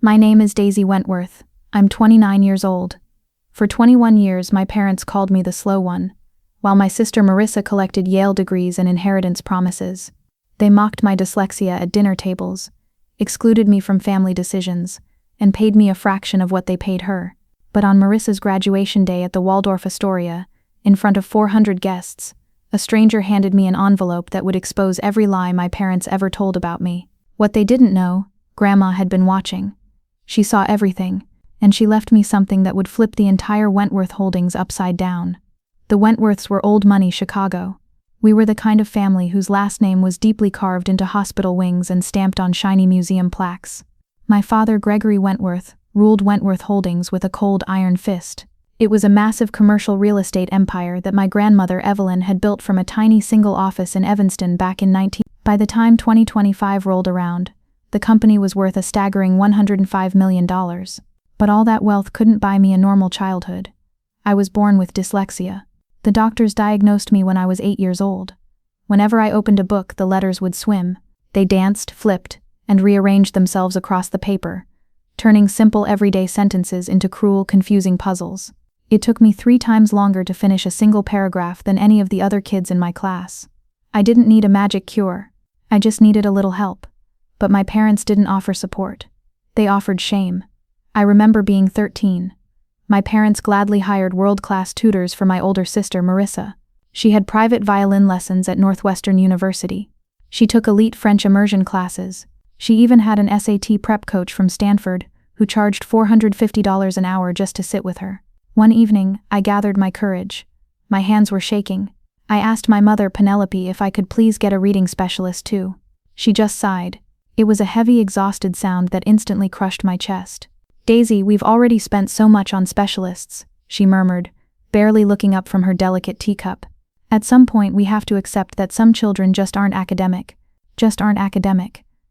My name is Daisy Wentworth. I'm 29 years old. For 21 years, my parents called me the slow one, while my sister Marissa collected Yale degrees and inheritance promises. They mocked my dyslexia at dinner tables, excluded me from family decisions, and paid me a fraction of what they paid her. But on Marissa's graduation day at the Waldorf Astoria, in front of 400 guests, a stranger handed me an envelope that would expose every lie my parents ever told about me. What they didn't know, Grandma had been watching. She saw everything, and she left me something that would flip the entire Wentworth holdings upside down. The Wentworths were old money Chicago. We were the kind of family whose last name was deeply carved into hospital wings and stamped on shiny museum plaques. My father, Gregory Wentworth, ruled Wentworth Holdings with a cold iron fist. It was a massive commercial real estate empire that my grandmother Evelyn had built from a tiny single office in Evanston back in 19... By the time 2025 rolled around, the company was worth a staggering $105 million. But all that wealth couldn't buy me a normal childhood. I was born with dyslexia. The doctors diagnosed me when I was 8 years old. Whenever I opened a book, the letters would swim. They danced, flipped, and rearranged themselves across the paper, turning simple everyday sentences into cruel, confusing puzzles. It took me 3 times longer to finish a single paragraph than any of the other kids in my class. I didn't need a magic cure. I just needed a little help. But my parents didn't offer support. They offered shame. I remember being 13. My parents gladly hired world-class tutors for my older sister, Marissa. She had private violin lessons at Northwestern University. She took elite French immersion classes. She even had an SAT prep coach from Stanford, who charged $450 an hour just to sit with her. One evening, I gathered my courage. My hands were shaking. I asked my mother, Penelope, if I could please get a reading specialist too. She just sighed. It was a heavy, exhausted sound that instantly crushed my chest. "Daisy, we've already spent so much on specialists," she murmured, barely looking up from her delicate teacup. "At some point we have to accept that some children just aren't academic.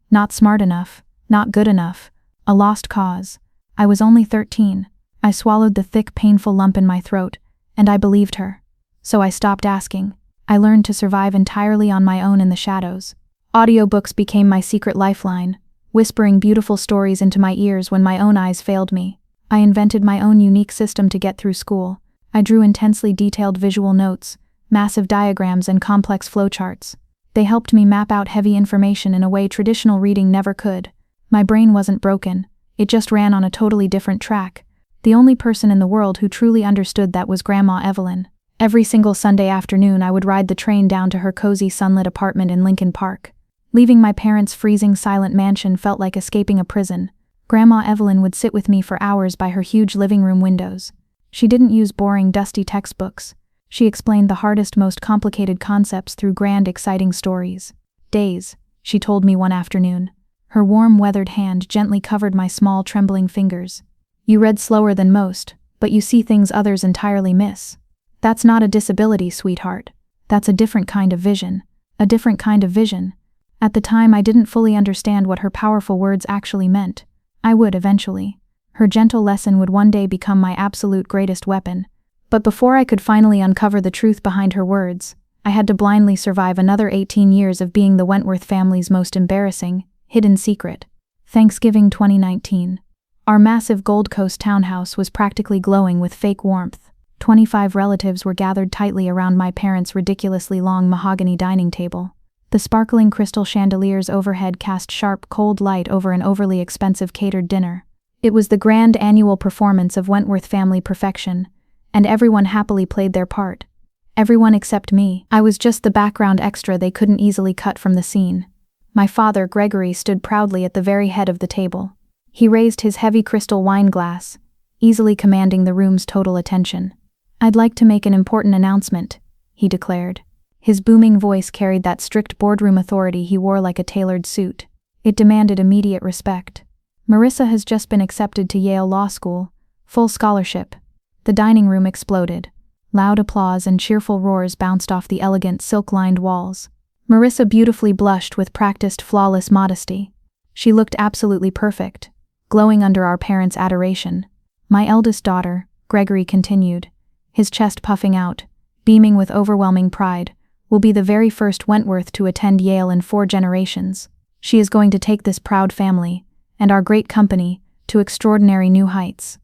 Not smart enough, not good enough, a lost cause." I was only 13. I swallowed the thick, painful lump in my throat, and I believed her. So I stopped asking. I learned to survive entirely on my own in the shadows. Audiobooks became my secret lifeline, whispering beautiful stories into my ears when my own eyes failed me. I invented my own unique system to get through school. I drew intensely detailed visual notes, massive diagrams, and complex flowcharts. They helped me map out heavy information in a way traditional reading never could. My brain wasn't broken, it just ran on a totally different track. The only person in the world who truly understood that was Grandma Evelyn. Every single Sunday afternoon I would ride the train down to her cozy sunlit apartment in Lincoln Park. Leaving my parents' freezing silent mansion felt like escaping a prison. Grandma Evelyn would sit with me for hours by her huge living room windows. She didn't use boring, dusty textbooks. She explained the hardest, most complicated concepts through grand, exciting stories. "Days," she told me one afternoon. Her warm, weathered hand gently covered my small, trembling fingers. "You read slower than most, but you see things others entirely miss. That's not a disability, sweetheart. That's a different kind of vision. A different kind of vision." At the time, I didn't fully understand what her powerful words actually meant. I would eventually. Her gentle lesson would one day become my absolute greatest weapon. But before I could finally uncover the truth behind her words, I had to blindly survive another 18 years of being the Wentworth family's most embarrassing, hidden secret. Thanksgiving 2019. Our massive Gold Coast townhouse was practically glowing with fake warmth. 25 relatives were gathered tightly around my parents' ridiculously long mahogany dining table. The sparkling crystal chandeliers overhead cast sharp, cold light over an overly expensive catered dinner. It was the grand annual performance of Wentworth family perfection, and everyone happily played their part. Everyone except me. I was just the background extra they couldn't easily cut from the scene. My father, Gregory, stood proudly at the very head of the table. He raised his heavy crystal wine glass, easily commanding the room's total attention. "I'd like to make an important announcement," he declared. His booming voice carried that strict boardroom authority he wore like a tailored suit. It demanded immediate respect. "Marissa has just been accepted to Yale Law School, full scholarship." The dining room exploded. Loud applause and cheerful roars bounced off the elegant, silk-lined walls. Marissa beautifully blushed with practiced, flawless modesty. She looked absolutely perfect, glowing under our parents' adoration. "My eldest daughter," Gregory continued, his chest puffing out, beaming with overwhelming pride, "will be the very first Wentworth to attend Yale in 4 generations. She is going to take this proud family, and our great company, to extraordinary new heights.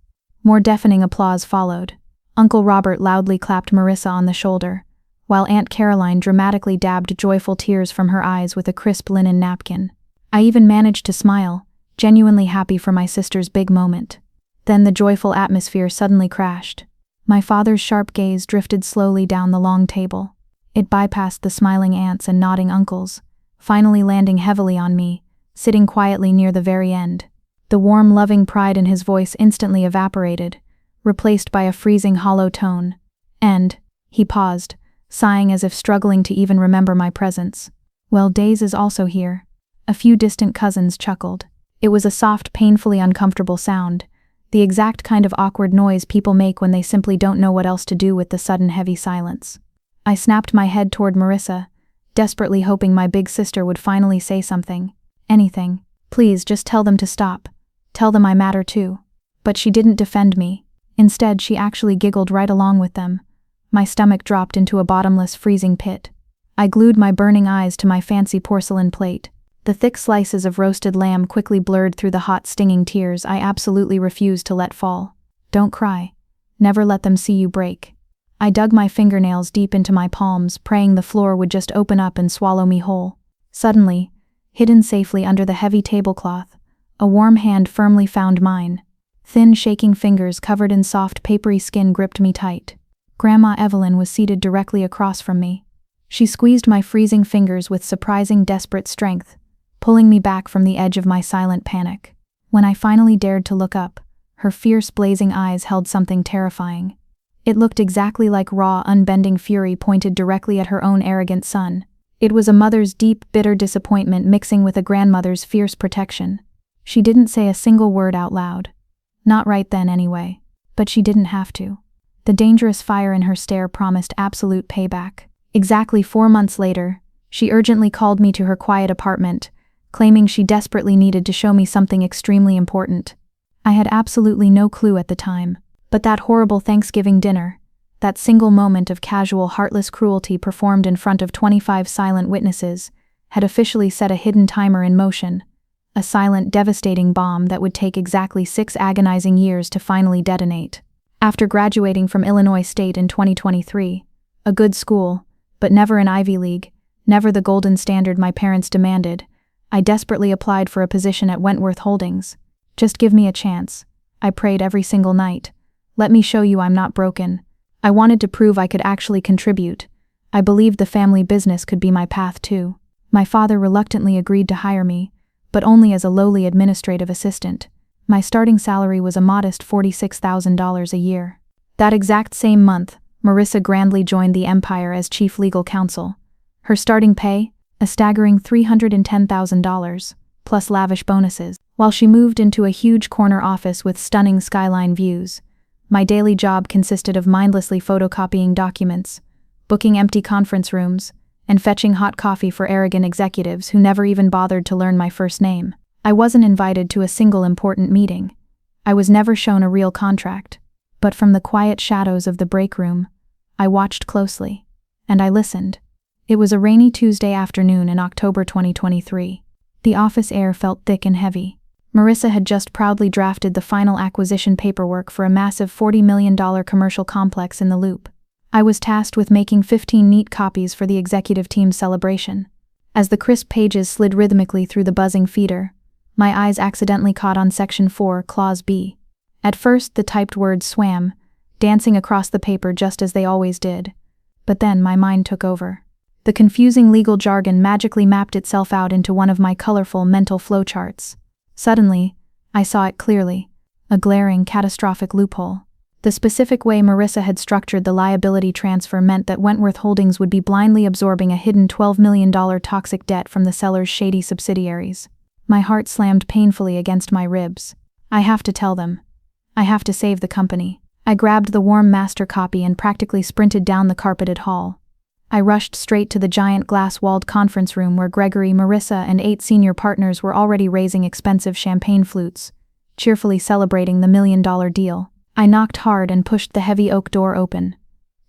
More deafening applause followed. Uncle Robert loudly clapped Marissa on the shoulder, while Aunt Caroline dramatically dabbed joyful tears from her eyes with a crisp linen napkin. I even managed to smile, genuinely happy for my sister's big moment. Then the joyful atmosphere suddenly crashed. My father's sharp gaze drifted slowly down the long table. It bypassed the smiling aunts and nodding uncles, finally landing heavily on me, sitting quietly near the very end. The warm, loving pride in his voice instantly evaporated, replaced by a freezing, hollow tone. And he paused, sighing as if struggling to even remember my presence. "Well, Days is also here." A few distant cousins chuckled. It was a soft, painfully uncomfortable sound, the exact kind of awkward noise people make when they simply don't know what else to do with the sudden heavy silence. I snapped my head toward Marissa, desperately hoping my big sister would finally say something. Anything. Please, just tell them to stop. Tell them I matter too. But she didn't defend me. Instead, she actually giggled right along with them. My stomach dropped into a bottomless, freezing pit. I glued my burning eyes to my fancy porcelain plate. The thick slices of roasted lamb quickly blurred through the hot, stinging tears I absolutely refused to let fall. Don't cry. Never let them see you break. I dug my fingernails deep into my palms, praying the floor would just open up and swallow me whole. Suddenly, hidden safely under the heavy tablecloth, a warm hand firmly found mine. Thin, shaking fingers covered in soft, papery skin gripped me tight. Grandma Evelyn was seated directly across from me. She squeezed my freezing fingers with surprising, desperate strength, pulling me back from the edge of my silent panic. When I finally dared to look up, her fierce, blazing eyes held something terrifying. It looked exactly like raw, unbending fury pointed directly at her own arrogant son. It was a mother's deep, bitter disappointment mixing with a grandmother's fierce protection. She didn't say a single word out loud. Not right then, anyway. But she didn't have to. The dangerous fire in her stare promised absolute payback. Exactly 4 months later, she urgently called me to her quiet apartment, claiming she desperately needed to show me something extremely important. I had absolutely no clue at the time, but that horrible Thanksgiving dinner, that single moment of casual, heartless cruelty performed in front of 25 silent witnesses, had officially set a hidden timer in motion, a silent, devastating bomb that would take exactly 6 agonizing years to finally detonate. After graduating from Illinois State in 2023, a good school, but never an Ivy League, never the golden standard my parents demanded, I desperately applied for a position at Wentworth Holdings. Just give me a chance. I prayed every single night. Let me show you I'm not broken. I wanted to prove I could actually contribute. I believed the family business could be my path too. My father reluctantly agreed to hire me, but only as a lowly administrative assistant. My starting salary was a modest $46,000 a year. That exact same month, Marissa grandly joined the empire as chief legal counsel. Her starting pay? A staggering $310,000, plus lavish bonuses. While she moved into a huge corner office with stunning skyline views, my daily job consisted of mindlessly photocopying documents, booking empty conference rooms, and fetching hot coffee for arrogant executives who never even bothered to learn my first name. I wasn't invited to a single important meeting. I was never shown a real contract. But from the quiet shadows of the break room, I watched closely. And I listened. It was a rainy Tuesday afternoon in October 2023. The office air felt thick and heavy. Marissa had just proudly drafted the final acquisition paperwork for a massive $40 million commercial complex in the Loop. I was tasked with making 15 neat copies for the executive team's celebration. As the crisp pages slid rhythmically through the buzzing feeder, my eyes accidentally caught on Section 4, Clause B. At first, the typed words swam, dancing across the paper just as they always did. But then my mind took over. The confusing legal jargon magically mapped itself out into one of my colorful mental flowcharts. Suddenly, I saw it clearly. A glaring, catastrophic loophole. The specific way Marissa had structured the liability transfer meant that Wentworth Holdings would be blindly absorbing a hidden $12 million toxic debt from the seller's shady subsidiaries. My heart slammed painfully against my ribs. I have to tell them. I have to save the company. I grabbed the warm master copy and practically sprinted down the carpeted hall. I rushed straight to the giant glass-walled conference room where Gregory, Marissa, and 8 senior partners were already raising expensive champagne flutes, cheerfully celebrating the $1 million deal. I knocked hard and pushed the heavy oak door open.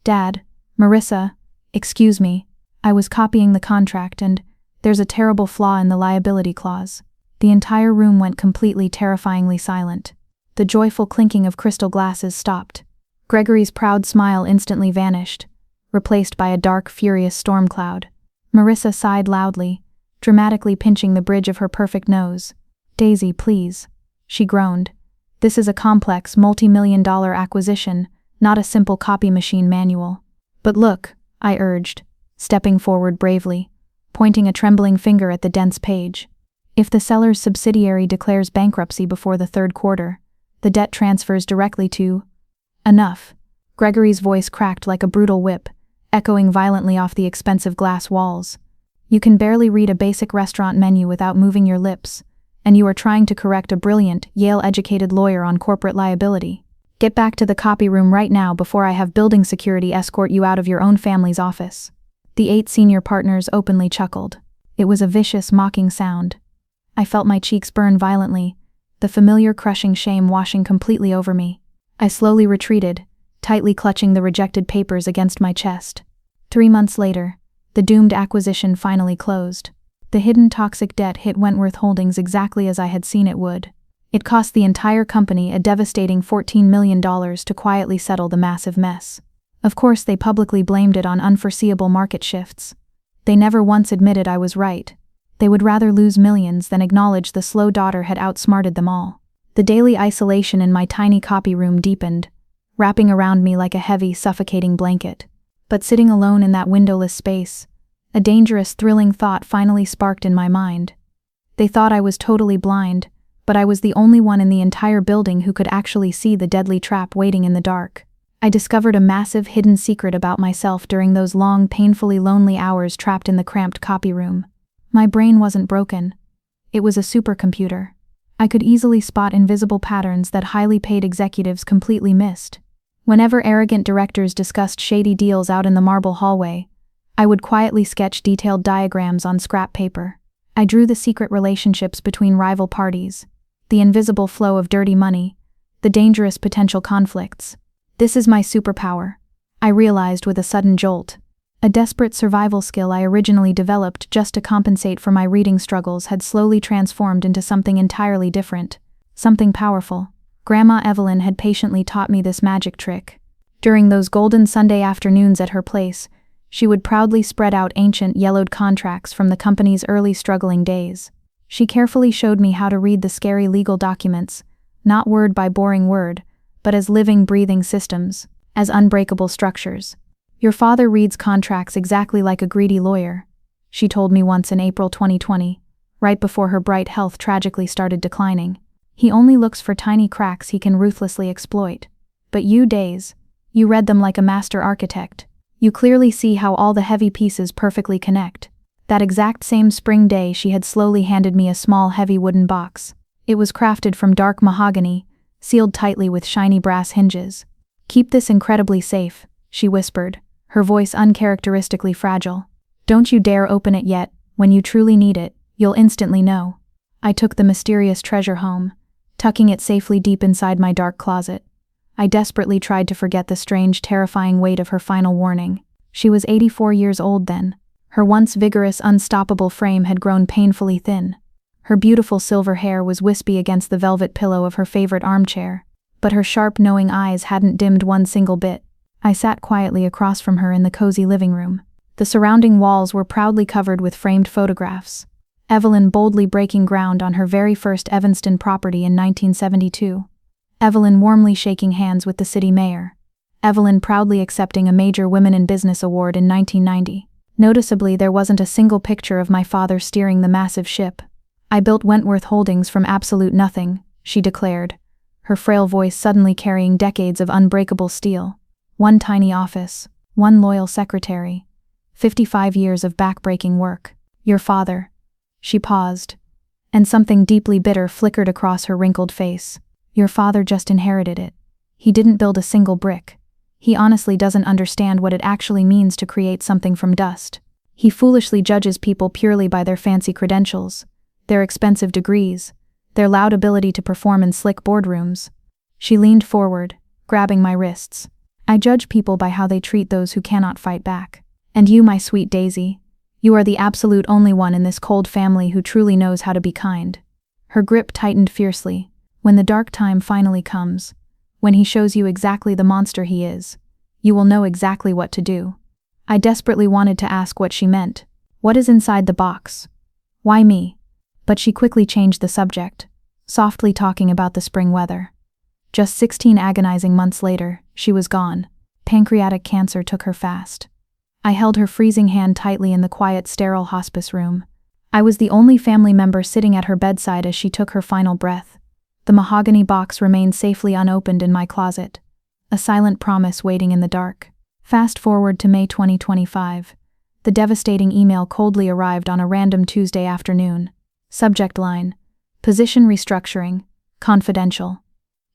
"Dad, Marissa, excuse me, I was copying the contract and there's a terrible flaw in the liability clause. The entire room went completely terrifyingly silent. The joyful clinking of crystal glasses stopped. Gregory's proud smile instantly vanished, replaced by a dark, furious storm cloud. Marissa sighed loudly, dramatically pinching the bridge of her perfect nose. "Daisy, please," she groaned. "This is a complex, multi-million-dollar acquisition, not a simple copy machine manual." "But look," I urged, stepping forward bravely, pointing a trembling finger at the dense page. "If the seller's subsidiary declares bankruptcy before the third quarter, the debt transfers directly to—" "Enough." Gregory's voice cracked like a brutal whip, echoing violently off the expensive glass walls. "You can barely read a basic restaurant menu without moving your lips, and you are trying to correct a brilliant, Yale-educated lawyer on corporate liability. Get back to the copy room right now before I have building security escort you out of your own family's office." The 8 senior partners openly chuckled. It was a vicious, mocking sound. I felt my cheeks burn violently, the familiar crushing shame washing completely over me. I slowly retreated, tightly clutching the rejected papers against my chest. 3 months later, the doomed acquisition finally closed. The hidden toxic debt hit Wentworth Holdings exactly as I had seen it would. It cost the entire company a devastating $14 million to quietly settle the massive mess. Of course, they publicly blamed it on unforeseeable market shifts. They never once admitted I was right. They would rather lose millions than acknowledge the slow daughter had outsmarted them all. The daily isolation in my tiny copy room deepened, wrapping around me like a heavy, suffocating blanket. But sitting alone in that windowless space, a dangerous, thrilling thought finally sparked in my mind. They thought I was totally blind, but I was the only one in the entire building who could actually see the deadly trap waiting in the dark. I discovered a massive hidden secret about myself during those long, painfully lonely hours trapped in the cramped copy room. My brain wasn't broken. It was a supercomputer. I could easily spot invisible patterns that highly paid executives completely missed. Whenever arrogant directors discussed shady deals out in the marble hallway, I would quietly sketch detailed diagrams on scrap paper. I drew the secret relationships between rival parties, the invisible flow of dirty money, the dangerous potential conflicts. This is my superpower, I realized with a sudden jolt. A desperate survival skill I originally developed just to compensate for my reading struggles had slowly transformed into something entirely different, something powerful. Grandma Evelyn had patiently taught me this magic trick. During those golden Sunday afternoons at her place, she would proudly spread out ancient yellowed contracts from the company's early struggling days. She carefully showed me how to read the scary legal documents, not word by boring word, but as living, breathing systems, as unbreakable structures. "Your father reads contracts exactly like a greedy lawyer," she told me once in April 2020, right before her bright health tragically started declining. "He only looks for tiny cracks he can ruthlessly exploit. But you, Days, you read them like a master architect. You clearly see how all the heavy pieces perfectly connect." That exact same spring day she had slowly handed me a small heavy wooden box. It was crafted from dark mahogany, sealed tightly with shiny brass hinges. "Keep this incredibly safe," she whispered, her voice uncharacteristically fragile. "Don't you dare open it yet. When you truly need it, you'll instantly know." I took the mysterious treasure home, tucking it safely deep inside my dark closet. I desperately tried to forget the strange, terrifying weight of her final warning. She was 84 years old then. Her once vigorous, unstoppable frame had grown painfully thin. Her beautiful silver hair was wispy against the velvet pillow of her favorite armchair, but her sharp, knowing eyes hadn't dimmed one single bit. I sat quietly across from her in the cozy living room. The surrounding walls were proudly covered with framed photographs. Evelyn boldly breaking ground on her very first Evanston property in 1972. Evelyn warmly shaking hands with the city mayor. Evelyn proudly accepting a major Women in Business award in 1990. Noticeably, there wasn't a single picture of my father steering the massive ship. "I built Wentworth Holdings from absolute nothing," she declared, her frail voice suddenly carrying decades of unbreakable steel. "One tiny office, one loyal secretary, 55 years of back-breaking work. Your father—" She paused, and something deeply bitter flickered across her wrinkled face. "Your father just inherited it. He didn't build a single brick. He honestly doesn't understand what it actually means to create something from dust. He foolishly judges people purely by their fancy credentials, their expensive degrees, their loud ability to perform in slick boardrooms." She leaned forward, grabbing my wrists. "I judge people by how they treat those who cannot fight back. And you, my sweet Daisy, you are the absolute only one in this cold family who truly knows how to be kind." Her grip tightened fiercely. When the dark time finally comes, when he shows you exactly the monster he is, you will know exactly what to do. I desperately wanted to ask what she meant. What is inside the box? Why me? But she quickly changed the subject, softly talking about the spring weather. Just 16 agonizing months later, she was gone. Pancreatic cancer took her fast. I held her freezing hand tightly in the quiet, sterile hospice room. I was the only family member sitting at her bedside as she took her final breath. The mahogany box remained safely unopened in my closet, a silent promise waiting in the dark. Fast forward to May 2025. The devastating email coldly arrived on a random Tuesday afternoon. Subject line: Position restructuring, confidential.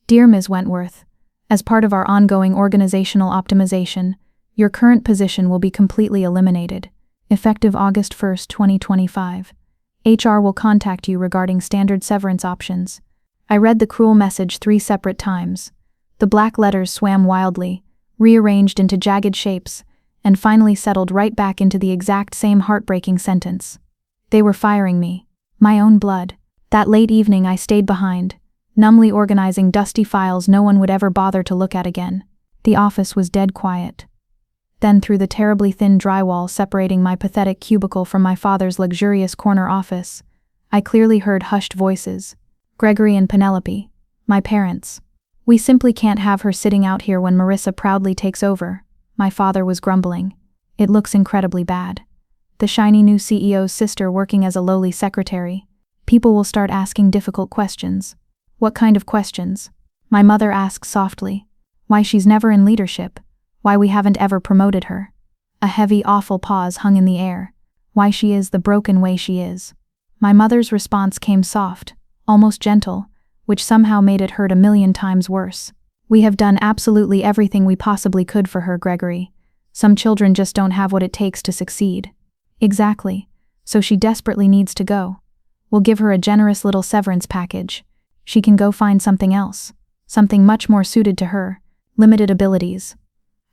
Dear Ms. Wentworth, as part of our ongoing organizational optimization, your current position will be completely eliminated, effective August 1, 2025. HR will contact you regarding standard severance options. I read the cruel message 3 separate times. The black letters swam wildly, rearranged into jagged shapes, and finally settled right back into the exact same heartbreaking sentence. They were firing me. My own blood. That late evening I stayed behind, numbly organizing dusty files no one would ever bother to look at again. The office was dead quiet. Then through the terribly thin drywall separating my pathetic cubicle from my father's luxurious corner office, I clearly heard hushed voices. Gregory and Penelope, my parents. We simply can't have her sitting out here when Marissa proudly takes over, my father was grumbling. It looks incredibly bad. The shiny new CEO's sister working as a lowly secretary. People will start asking difficult questions. What kind of questions? My mother asks softly. Why she's never in leadership. Why we haven't ever promoted her. A heavy, awful pause hung in the air. Why she is the broken way she is. My mother's response came soft, almost gentle, which somehow made it hurt 1,000,000 times worse. We have done absolutely everything we possibly could for her, Gregory. Some children just don't have what it takes to succeed. Exactly. So she desperately needs to go. We'll give her a generous little severance package. She can go find something else. Something much more suited to her. Limited abilities.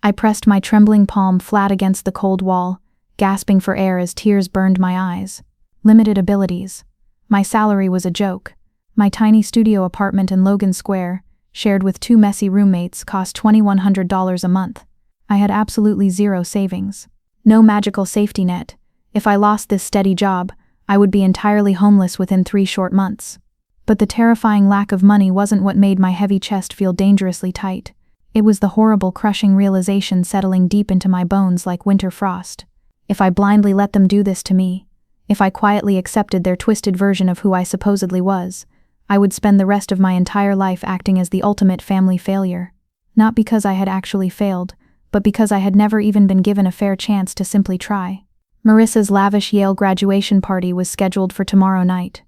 I pressed my trembling palm flat against the cold wall, gasping for air as tears burned my eyes. Limited abilities. My salary was a joke. My tiny studio apartment in Logan Square, shared with 2 messy roommates, cost $2,100 a month. I had absolutely zero savings. No magical safety net. If I lost this steady job, I would be entirely homeless within 3 short months. But the terrifying lack of money wasn't what made my heavy chest feel dangerously tight. It was the horrible, crushing realization settling deep into my bones like winter frost. If I blindly let them do this to me, if I quietly accepted their twisted version of who I supposedly was, I would spend the rest of my entire life acting as the ultimate family failure. Not because I had actually failed, but because I had never even been given a fair chance to simply try. Marissa's lavish Yale graduation party was scheduled for tomorrow night.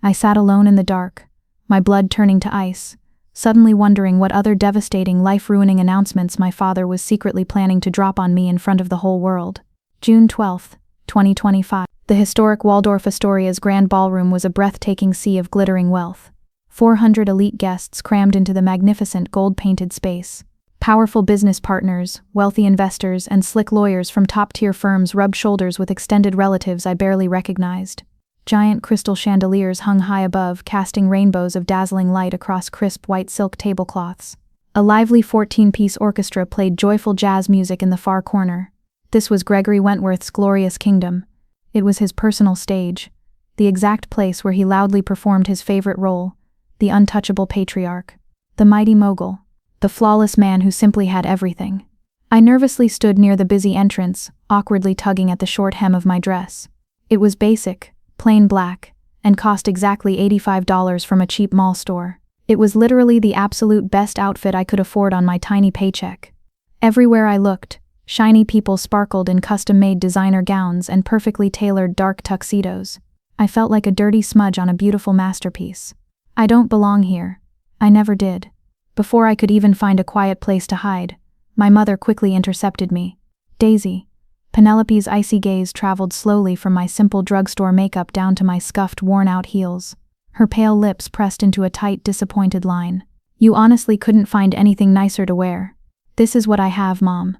I sat alone in the dark, my blood turning to ice, suddenly wondering what other devastating, life-ruining announcements my father was secretly planning to drop on me in front of the whole world. June 12, 2025. The historic Waldorf Astoria's grand ballroom was a breathtaking sea of glittering wealth. 400 elite guests crammed into the magnificent gold-painted space. Powerful business partners, wealthy investors, and slick lawyers from top-tier firms rubbed shoulders with extended relatives I barely recognized. Giant crystal chandeliers hung high above, casting rainbows of dazzling light across crisp white silk tablecloths. A lively 14-piece orchestra played joyful jazz music in the far corner. This was Gregory Wentworth's glorious kingdom. It was his personal stage, the exact place where he loudly performed his favorite role, the untouchable patriarch, the mighty mogul, the flawless man who simply had everything. I nervously stood near the busy entrance, awkwardly tugging at the short hem of my dress. It was basic, plain black, and cost exactly $85 from a cheap mall store. It was literally the absolute best outfit I could afford on my tiny paycheck. Everywhere I looked, shiny people sparkled in custom-made designer gowns and perfectly tailored dark tuxedos. I felt like a dirty smudge on a beautiful masterpiece. I don't belong here. I never did. Before I could even find a quiet place to hide, my mother quickly intercepted me. Daisy. Penelope's icy gaze traveled slowly from my simple drugstore makeup down to my scuffed, worn-out heels. Her pale lips pressed into a tight, disappointed line. You honestly couldn't find anything nicer to wear. This is what I have, Mom.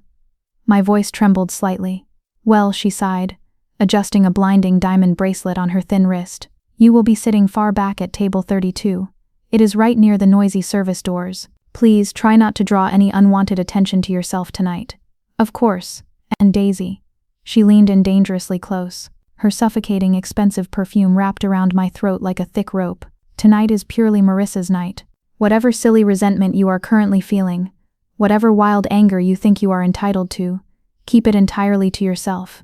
My voice trembled slightly. Well, she sighed, adjusting a blinding diamond bracelet on her thin wrist. You will be sitting far back at table 32. It is right near the noisy service doors. Please try not to draw any unwanted attention to yourself tonight. Of course. And Daisy. She leaned in dangerously close, her suffocating expensive perfume wrapped around my throat like a thick rope. Tonight is purely Marissa's night. Whatever silly resentment you are currently feeling, whatever wild anger you think you are entitled to, keep it entirely to yourself.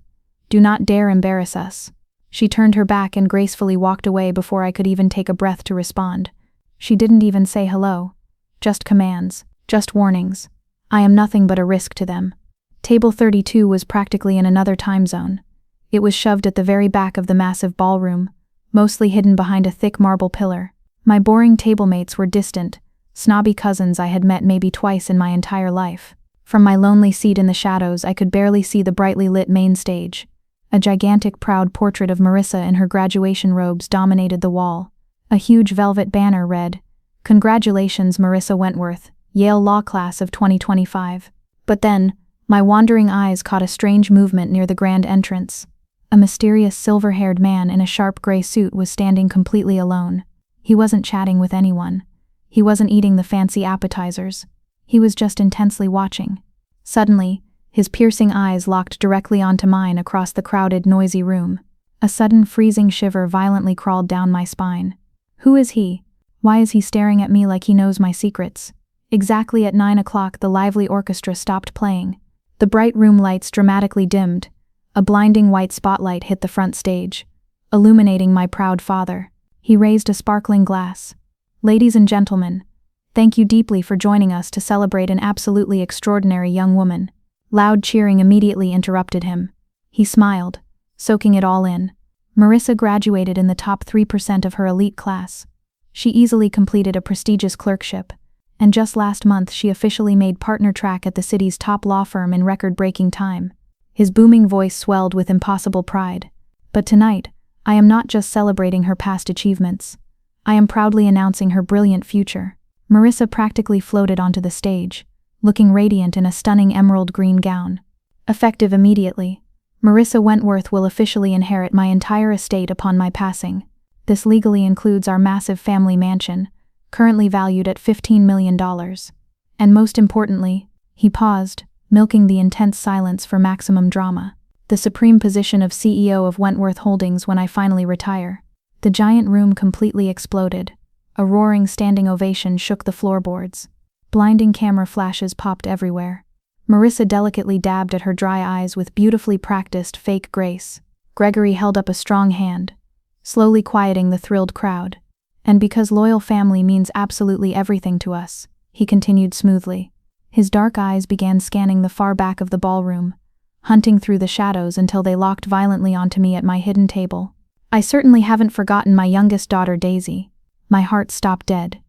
Do not dare embarrass us. She turned her back and gracefully walked away before I could even take a breath to respond. She didn't even say hello. Just commands, just warnings. I am nothing but a risk to them. Table 32 was practically in another time zone. It was shoved at the very back of the massive ballroom, mostly hidden behind a thick marble pillar. My boring tablemates were distant, snobby cousins I had met maybe twice in my entire life. From my lonely seat in the shadows, I could barely see the brightly lit main stage. A gigantic proud portrait of Marissa in her graduation robes dominated the wall. A huge velvet banner read, "Congratulations, Marissa Wentworth, Yale Law Class of 2025. But then, my wandering eyes caught a strange movement near the grand entrance. A mysterious silver-haired man in a sharp gray suit was standing completely alone. He wasn't chatting with anyone. He wasn't eating the fancy appetizers. He was just intensely watching. Suddenly, his piercing eyes locked directly onto mine across the crowded, noisy room. A sudden freezing shiver violently crawled down my spine. Who is he? Why is he staring at me like he knows my secrets? Exactly at 9 o'clock, the lively orchestra stopped playing. The bright room lights dramatically dimmed. A blinding white spotlight hit the front stage, illuminating my proud father. He raised a sparkling glass. "Ladies and gentlemen, thank you deeply for joining us to celebrate an absolutely extraordinary young woman." Loud cheering immediately interrupted him. He smiled, soaking it all in. Marissa graduated in the top 3% of her elite class. She easily completed a prestigious clerkship, and just last month she officially made partner track at the city's top law firm in record-breaking time. His booming voice swelled with impossible pride. But tonight, I am not just celebrating her past achievements. I am proudly announcing her brilliant future. Marissa practically floated onto the stage, looking radiant in a stunning emerald green gown. Effective immediately, Marissa Wentworth will officially inherit my entire estate upon my passing. This legally includes our massive family mansion, currently valued at $15 million. And most importantly, he paused, milking the intense silence for maximum drama, the supreme position of CEO of Wentworth Holdings when I finally retire. The giant room completely exploded. A roaring standing ovation shook the floorboards. Blinding camera flashes popped everywhere. Marissa delicately dabbed at her dry eyes with beautifully practiced fake grace. Gregory held up a strong hand, slowly quieting the thrilled crowd. "And because loyal family means absolutely everything to us," he continued smoothly. His dark eyes began scanning the far back of the ballroom, hunting through the shadows until they locked violently onto me at my hidden table. "I certainly haven't forgotten my youngest daughter, Daisy." My heart stopped dead.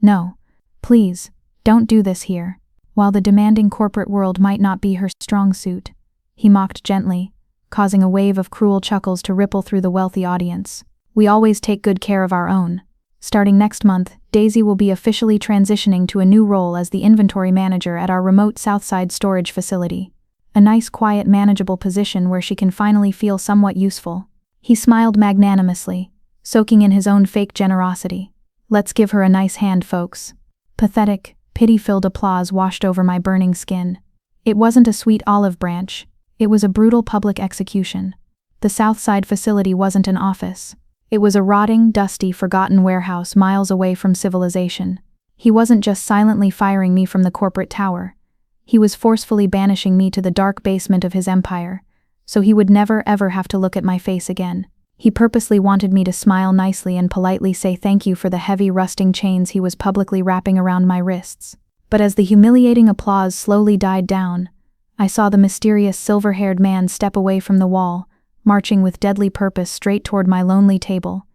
"No, please, don't do this here." While the demanding corporate world might not be her strong suit, he mocked gently, causing a wave of cruel chuckles to ripple through the wealthy audience. "We always take good care of our own. Starting next month, Daisy will be officially transitioning to a new role as the inventory manager at our remote Southside storage facility. A nice, quiet, manageable position where she can finally feel somewhat useful." He smiled magnanimously, soaking in his own fake generosity. "Let's give her a nice hand, folks." Pathetic, pity-filled applause washed over my burning skin. It wasn't a sweet olive branch. It was a brutal public execution. The Southside facility wasn't an office. It was a rotting, dusty, forgotten warehouse miles away from civilization. He wasn't just silently firing me from the corporate tower. He was forcefully banishing me to the dark basement of his empire, so he would never ever have to look at my face again. He purposely wanted me to smile nicely and politely say thank you for the heavy rusting chains he was publicly wrapping around my wrists. But as the humiliating applause slowly died down, I saw the mysterious silver-haired man step away from the wall, marching with deadly purpose straight toward my lonely table,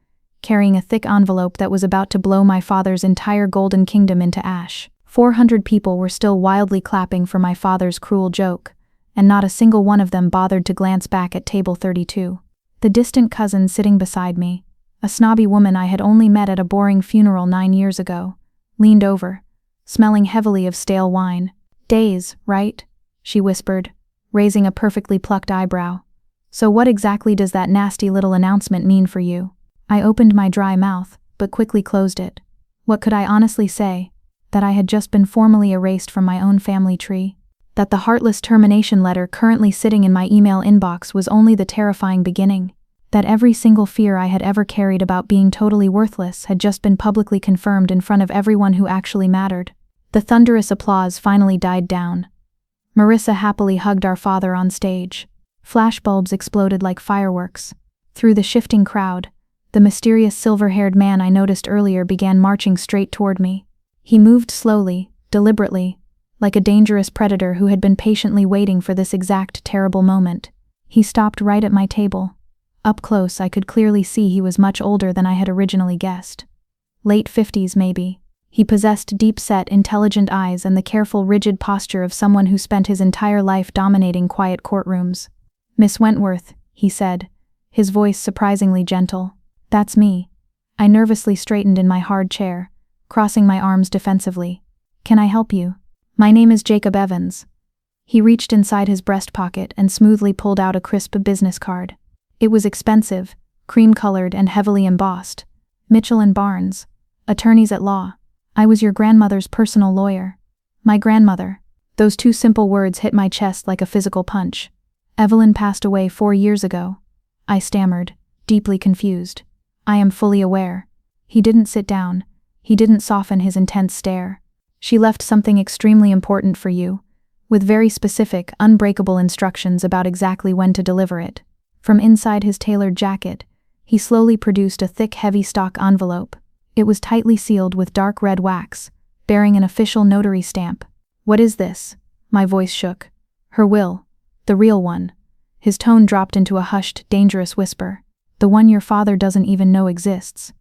carrying a thick envelope that was about to blow my father's entire golden kingdom into ash. 400 people were still wildly clapping for my father's cruel joke, and not a single one of them bothered to glance back at table 32. The distant cousin sitting beside me, a snobby woman I had only met at a boring funeral 9 years ago, leaned over, smelling heavily of stale wine. "Days, right?" she whispered, raising a perfectly plucked eyebrow. "So what exactly does that nasty little announcement mean for you?" I opened my dry mouth, but quickly closed it. What could I honestly say? That I had just been formally erased from my own family tree? That the heartless termination letter currently sitting in my email inbox was only the terrifying beginning? That every single fear I had ever carried about being totally worthless had just been publicly confirmed in front of everyone who actually mattered? The thunderous applause finally died down. Marissa happily hugged our father on stage. Flashbulbs exploded like fireworks. Through the shifting crowd, the mysterious silver-haired man I noticed earlier began marching straight toward me. He moved slowly, deliberately, like a dangerous predator who had been patiently waiting for this exact terrible moment. He stopped right at my table. Up close, I could clearly see he was much older than I had originally guessed. Late 50s, maybe. He possessed deep-set, intelligent eyes and the careful, rigid posture of someone who spent his entire life dominating quiet courtrooms. "Miss Wentworth," he said, his voice surprisingly gentle. "That's me." I nervously straightened in my hard chair, crossing my arms defensively. "Can I help you?" "My name is Jacob Evans." He reached inside his breast pocket and smoothly pulled out a crisp business card. It was expensive, cream-colored and heavily embossed. "Mitchell & Barnes, attorneys at law. I was your grandmother's personal lawyer." My grandmother. Those two simple words hit my chest like a physical punch. "Evelyn passed away 4 years ago," I stammered, deeply confused. "I am fully aware." He didn't sit down. He didn't soften his intense stare. "She left something extremely important for you, with very specific, unbreakable instructions about exactly when to deliver it." From inside his tailored jacket, he slowly produced a thick, heavy stock envelope. It was tightly sealed with dark red wax, bearing an official notary stamp. "What is this?" My voice shook. "Her will. The real one." His tone dropped into a hushed, dangerous whisper. "The one your father doesn't even know exists."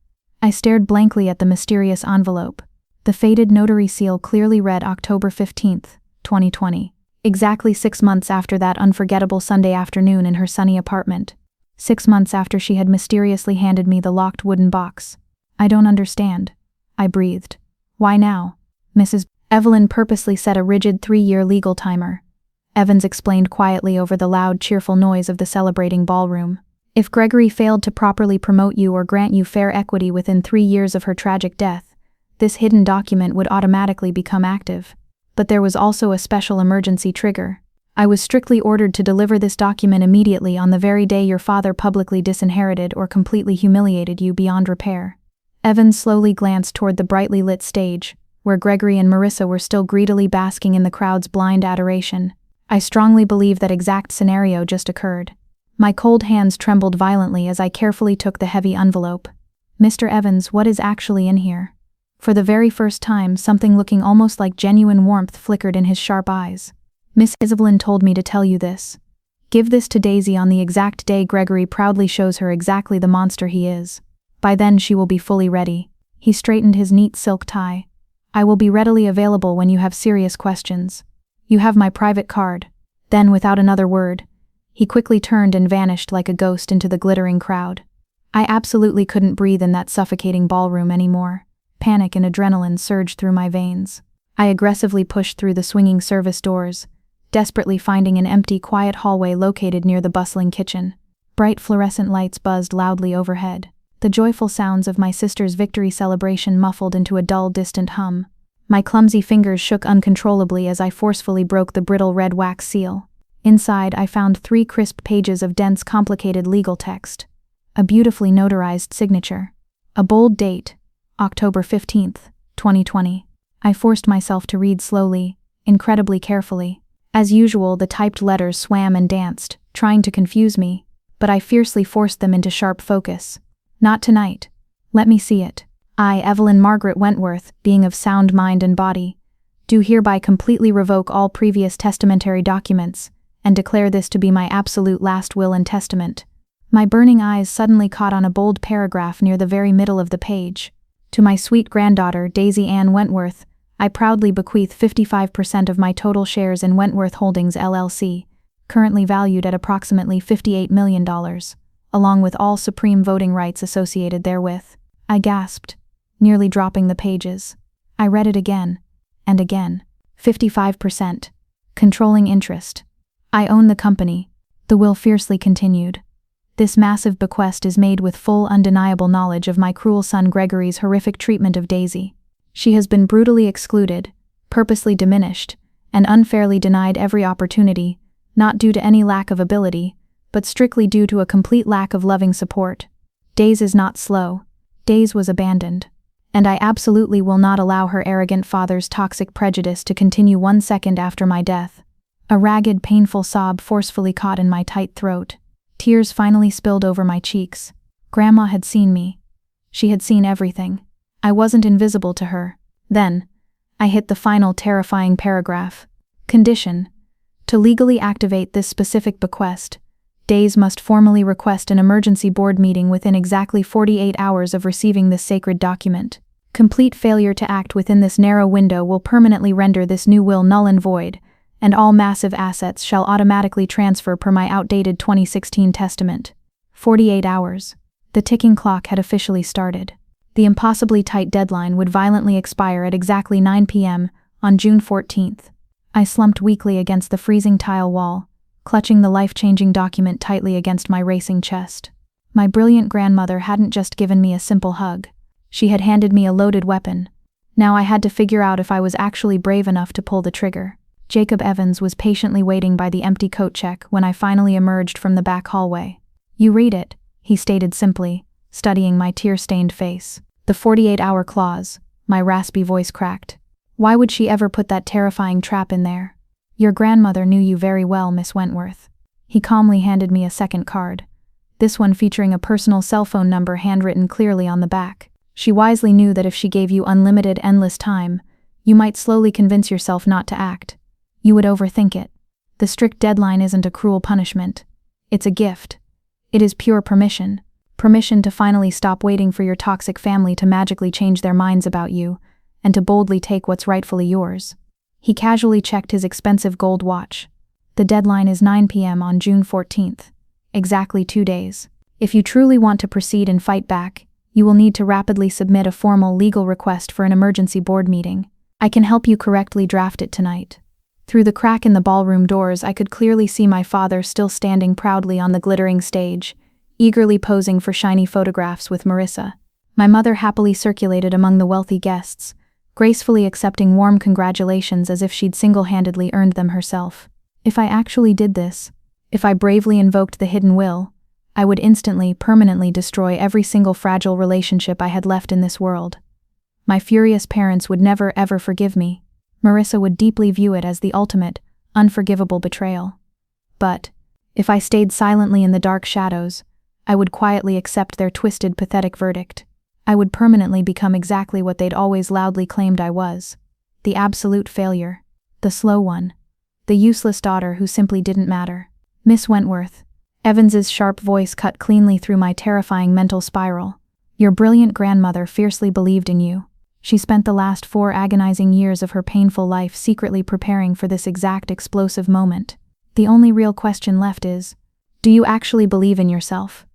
I stared blankly at the mysterious envelope. The faded notary seal clearly read October 15th, 2020. Exactly 6 months after that unforgettable Sunday afternoon in her sunny apartment. 6 months after she had mysteriously handed me the locked wooden box. "I don't understand," I breathed. "Why now?" Mrs. Evelyn purposely set a rigid 3-year legal timer. Evans explained quietly over the loud, cheerful noise of the celebrating ballroom. "If Gregory failed to properly promote you or grant you fair equity within 3 years of her tragic death, this hidden document would automatically become active. But there was also a special emergency trigger. I was strictly ordered to deliver this document immediately on the very day your father publicly disinherited or completely humiliated you beyond repair." Evans slowly glanced toward the brightly lit stage, where Gregory and Marissa were still greedily basking in the crowd's blind adoration. I strongly believe that exact scenario just occurred. My cold hands trembled violently as I carefully took the heavy envelope. "Mr. Evans, what is actually in here?" For the very first time, something looking almost like genuine warmth flickered in his sharp eyes. "Miss Evelyn told me to tell you this. Give this to Daisy on the exact day Gregory proudly shows her exactly the monster he is. By then she will be fully ready." He straightened his neat silk tie. "I will be readily available when you have serious questions. You have my private card." Then, without another word, he quickly turned and vanished like a ghost into the glittering crowd. I absolutely couldn't breathe in that suffocating ballroom anymore. Panic and adrenaline surged through my veins. I aggressively pushed through the swinging service doors, desperately finding an empty, quiet hallway located near the bustling kitchen. Bright fluorescent lights buzzed loudly overhead. The joyful sounds of my sister's victory celebration muffled into a dull, distant hum. My clumsy fingers shook uncontrollably as I forcefully broke the brittle red wax seal. Inside, I found 3 crisp pages of dense, complicated legal text. A beautifully notarized signature. A bold date, October 15th, 2020. I forced myself to read slowly, incredibly carefully. As usual, the typed letters swam and danced, trying to confuse me, but I fiercely forced them into sharp focus. "Not tonight. Let me see it. I, Evelyn Margaret Wentworth, being of sound mind and body, do hereby completely revoke all previous testamentary documents, and declare this to be my absolute last will and testament." My burning eyes suddenly caught on a bold paragraph near the very middle of the page. "To my sweet granddaughter, Daisy Ann Wentworth, I proudly bequeath 55% of my total shares in Wentworth Holdings LLC, currently valued at approximately $58 million, along with all supreme voting rights associated therewith." I gasped, nearly dropping the pages. I read it again, and again. 55%. Controlling interest. I own the company, the will fiercely continued. This massive bequest is made with full undeniable knowledge of my cruel son Gregory's horrific treatment of Daisy. She has been brutally excluded, purposely diminished, and unfairly denied every opportunity, not due to any lack of ability, but strictly due to a complete lack of loving support. Daisy is not slow. Daisy was abandoned. And I absolutely will not allow her arrogant father's toxic prejudice to continue 1 second after my death. A ragged, painful sob forcefully caught in my tight throat. Tears finally spilled over my cheeks. Grandma had seen me. She had seen everything. I wasn't invisible to her. Then, I hit the final terrifying paragraph. Condition: to legally activate this specific bequest, Daisy must formally request an emergency board meeting within exactly 48 hours of receiving this sacred document. Complete failure to act within this narrow window will permanently render this new will null and void, and all massive assets shall automatically transfer per my outdated 2016 testament. 48 hours. The ticking clock had officially started. The impossibly tight deadline would violently expire at exactly 9 p.m. on June 14th. I slumped weakly against the freezing tile wall, clutching the life-changing document tightly against my racing chest. My brilliant grandmother hadn't just given me a simple hug. She had handed me a loaded weapon. Now I had to figure out if I was actually brave enough to pull the trigger. Jacob Evans was patiently waiting by the empty coat check when I finally emerged from the back hallway. "You read it," he stated simply, studying my tear-stained face. "The 48-hour clause," my raspy voice cracked. "Why would she ever put that terrifying trap in there?" "Your grandmother knew you very well, Miss Wentworth." He calmly handed me a second card, this one featuring a personal cell phone number handwritten clearly on the back. "She wisely knew that if she gave you unlimited, endless time, you might slowly convince yourself not to act. You would overthink it. The strict deadline isn't a cruel punishment. It's a gift. It is pure permission. Permission to finally stop waiting for your toxic family to magically change their minds about you, and to boldly take what's rightfully yours." He casually checked his expensive gold watch. "The deadline is 9 p.m. on June 14th. Exactly 2 days. If you truly want to proceed and fight back, you will need to rapidly submit a formal legal request for an emergency board meeting. I can help you correctly draft it tonight." Through the crack in the ballroom doors, I could clearly see my father still standing proudly on the glittering stage, eagerly posing for shiny photographs with Marissa. My mother happily circulated among the wealthy guests, gracefully accepting warm congratulations as if she'd single-handedly earned them herself. If I actually did this, if I bravely invoked the hidden will, I would instantly, permanently destroy every single fragile relationship I had left in this world. My furious parents would never ever forgive me. Marissa would deeply view it as the ultimate, unforgivable betrayal. But, if I stayed silently in the dark shadows, I would quietly accept their twisted, pathetic verdict. I would permanently become exactly what they'd always loudly claimed I was. The absolute failure. The slow one. The useless daughter who simply didn't matter. "Miss Wentworth." Evans's sharp voice cut cleanly through my terrifying mental spiral. "Your brilliant grandmother fiercely believed in you. She spent the last 4 agonizing years of her painful life secretly preparing for this exact explosive moment. The only real question left is, do you actually believe in yourself?"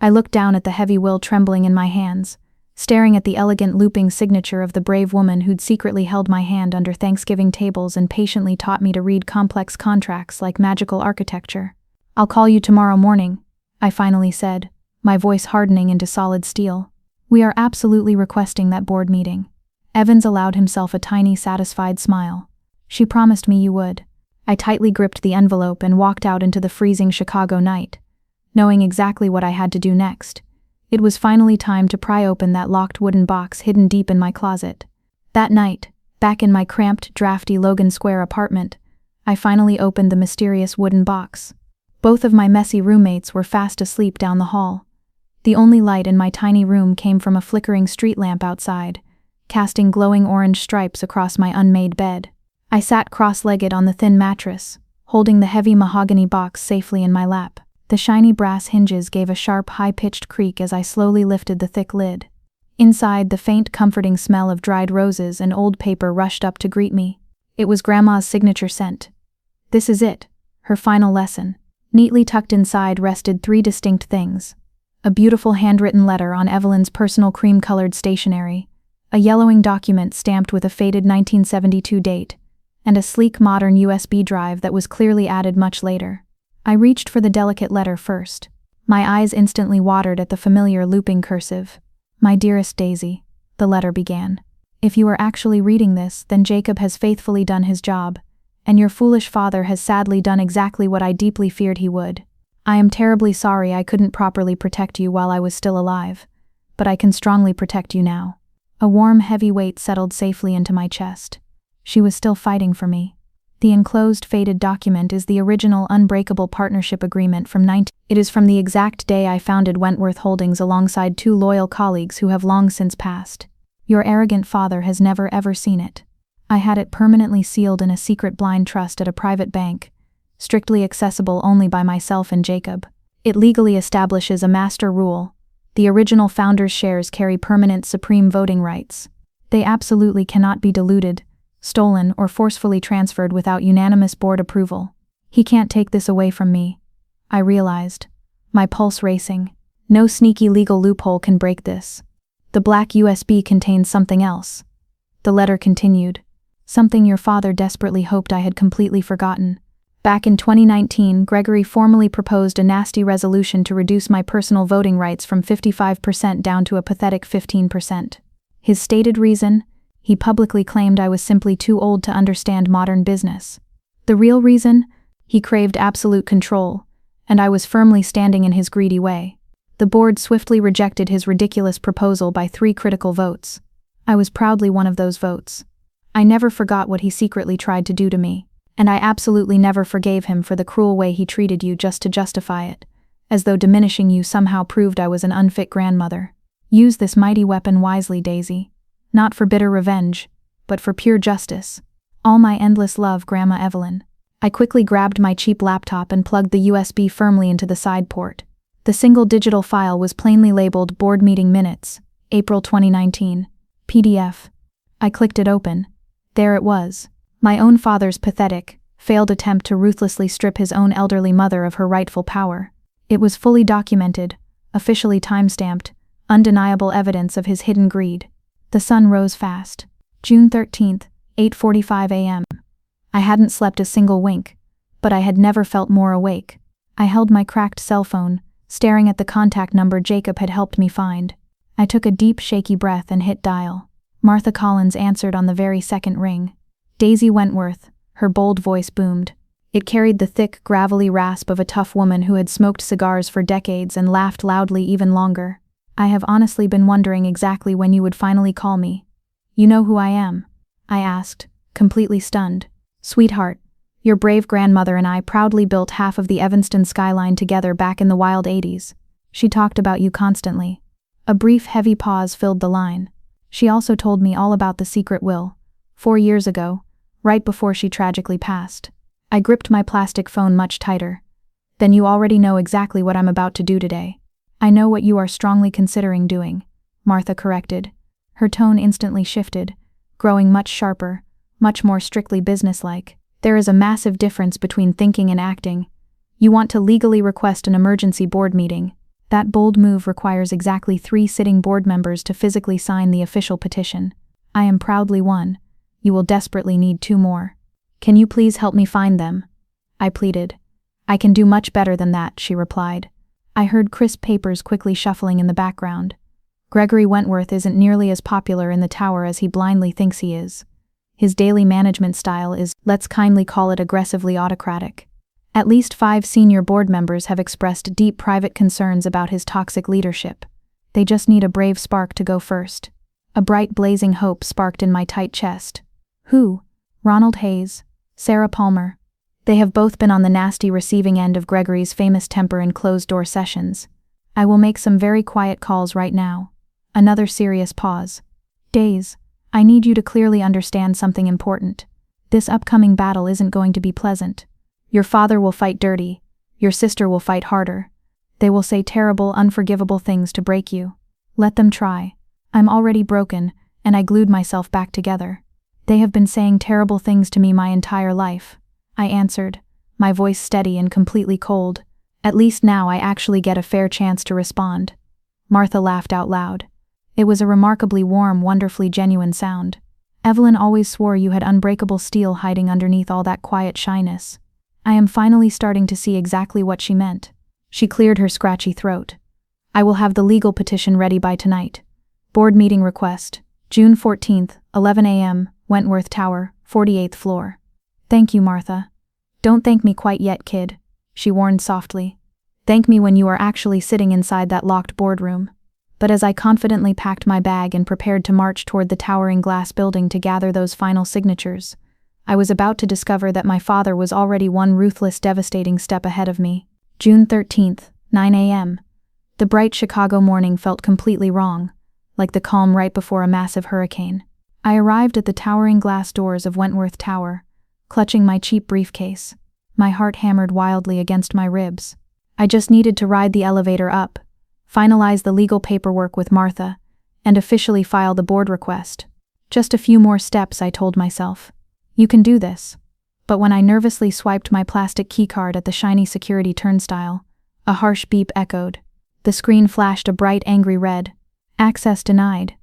I looked down at the heavy will trembling in my hands, staring at the elegant looping signature of the brave woman who'd secretly held my hand under Thanksgiving tables and patiently taught me to read complex contracts like magical architecture. "I'll call you tomorrow morning," I finally said, my voice hardening into solid steel. "We are absolutely requesting that board meeting." Evans allowed himself a tiny, satisfied smile. "She promised me you would." I tightly gripped the envelope and walked out into the freezing Chicago night, knowing exactly what I had to do next. It was finally time to pry open that locked wooden box hidden deep in my closet. That night, back in my cramped, drafty Logan Square apartment, I finally opened the mysterious wooden box. Both of my messy roommates were fast asleep down the hall. The only light in my tiny room came from a flickering street lamp outside, casting glowing orange stripes across my unmade bed. I sat cross-legged on the thin mattress, holding the heavy mahogany box safely in my lap. The shiny brass hinges gave a sharp, high-pitched creak as I slowly lifted the thick lid. Inside, the faint, comforting smell of dried roses and old paper rushed up to greet me. It was Grandma's signature scent. This is it, her final lesson. Neatly tucked inside rested 3 distinct things. A beautiful handwritten letter on Evelyn's personal cream-colored stationery, a yellowing document stamped with a faded 1972 date, and a sleek modern USB drive that was clearly added much later. I reached for the delicate letter first. My eyes instantly watered at the familiar looping cursive. My dearest Daisy, the letter began. If you are actually reading this, then Jacob has faithfully done his job, and your foolish father has sadly done exactly what I deeply feared he would. I am terribly sorry I couldn't properly protect you while I was still alive, but I can strongly protect you now. A warm, heavy weight settled safely into my chest. She was still fighting for me. The enclosed faded document is the original unbreakable partnership agreement from It is from the exact day I founded Wentworth Holdings alongside 2 loyal colleagues who have long since passed. Your arrogant father has never ever seen it. I had it permanently sealed in a secret blind trust at a private bank, strictly accessible only by myself and Jacob. It legally establishes a master rule. The original founder's shares carry permanent supreme voting rights. They absolutely cannot be diluted, stolen, or forcefully transferred without unanimous board approval. He can't take this away from me. I realized, my pulse racing. No sneaky legal loophole can break this. The black USB contains something else. The letter continued. Something your father desperately hoped I had completely forgotten. Back in 2019, Gregory formally proposed a nasty resolution to reduce my personal voting rights from 55% down to a pathetic 15%. His stated reason? He publicly claimed I was simply too old to understand modern business. The real reason? He craved absolute control, and I was firmly standing in his greedy way. The board swiftly rejected his ridiculous proposal by 3 critical votes. I was proudly one of those votes. I never forgot what he secretly tried to do to me, and I absolutely never forgave him for the cruel way he treated you just to justify it, as though diminishing you somehow proved I was an unfit grandmother. Use this mighty weapon wisely, Daisy. Not for bitter revenge, but for pure justice. All my endless love, Grandma Evelyn. I quickly grabbed my cheap laptop and plugged the USB firmly into the side port. The single digital file was plainly labeled Board Meeting Minutes, April 2019, PDF. I clicked it open. There it was. My own father's pathetic, failed attempt to ruthlessly strip his own elderly mother of her rightful power. It was fully documented, officially timestamped, undeniable evidence of his hidden greed. The sun rose fast. June 13th, 8:45 a.m. I hadn't slept a single wink, but I had never felt more awake. I held my cracked cell phone, staring at the contact number Jacob had helped me find. I took a deep, shaky breath and hit dial. Martha Collins answered on the very second ring. Daisy Wentworth, her bold voice boomed. It carried the thick, gravelly rasp of a tough woman who had smoked cigars for decades and laughed loudly even longer. I have honestly been wondering exactly when you would finally call me. You know who I am? I asked, completely stunned. Sweetheart, your brave grandmother and I proudly built half of the Evanston skyline together back in the wild 80s. She talked about you constantly. A brief, heavy pause filled the line. She also told me all about the secret will, 4 years ago, right before she tragically passed. I gripped my plastic phone much tighter. Then you already know exactly what I'm about to do today. I know what you are strongly considering doing, Martha corrected. Her tone instantly shifted, growing much sharper, much more strictly businesslike. There is a massive difference between thinking and acting. You want to legally request an emergency board meeting. That bold move requires exactly 3 sitting board members to physically sign the official petition. I am proudly one. You will desperately need 2 more. Can you please help me find them? I pleaded. I can do much better than that, she replied. I heard crisp papers quickly shuffling in the background. Gregory Wentworth isn't nearly as popular in the tower as he blindly thinks he is. His daily management style is, let's kindly call it, aggressively autocratic. At least 5 senior board members have expressed deep private concerns about his toxic leadership. They just need a brave spark to go first. A bright blazing hope sparked in my tight chest. Who? Ronald Hayes, Sarah Palmer. They have both been on the nasty receiving end of Gregory's famous temper in closed-door sessions. I will make some very quiet calls right now. Another serious pause. Days, I need you to clearly understand something important. This upcoming battle isn't going to be pleasant. Your father will fight dirty. Your sister will fight harder. They will say terrible, unforgivable things to break you. Let them try. I'm already broken, and I glued myself back together. They have been saying terrible things to me my entire life. I answered, my voice steady and completely cold. At least now I actually get a fair chance to respond. Martha laughed out loud. It was a remarkably warm, wonderfully genuine sound. Evelyn always swore you had unbreakable steel hiding underneath all that quiet shyness. I am finally starting to see exactly what she meant. She cleared her scratchy throat. I will have the legal petition ready by tonight. Board meeting request. June 14th, 11 a.m., Wentworth Tower, 48th floor. Thank you, Martha. Don't thank me quite yet, kid, she warned softly. Thank me when you are actually sitting inside that locked boardroom. But as I confidently packed my bag and prepared to march toward the towering glass building to gather those final signatures, I was about to discover that my father was already one ruthless, devastating step ahead of me. June 13th, 9 a.m. The bright Chicago morning felt completely wrong, like the calm right before a massive hurricane. I arrived at the towering glass doors of Wentworth Tower, clutching my cheap briefcase. My heart hammered wildly against my ribs. I just needed to ride the elevator up, finalize the legal paperwork with Martha, and officially file the board request. Just a few more steps, I told myself. You can do this. But when I nervously swiped my plastic keycard at the shiny security turnstile, a harsh beep echoed. The screen flashed a bright, angry red. Access denied.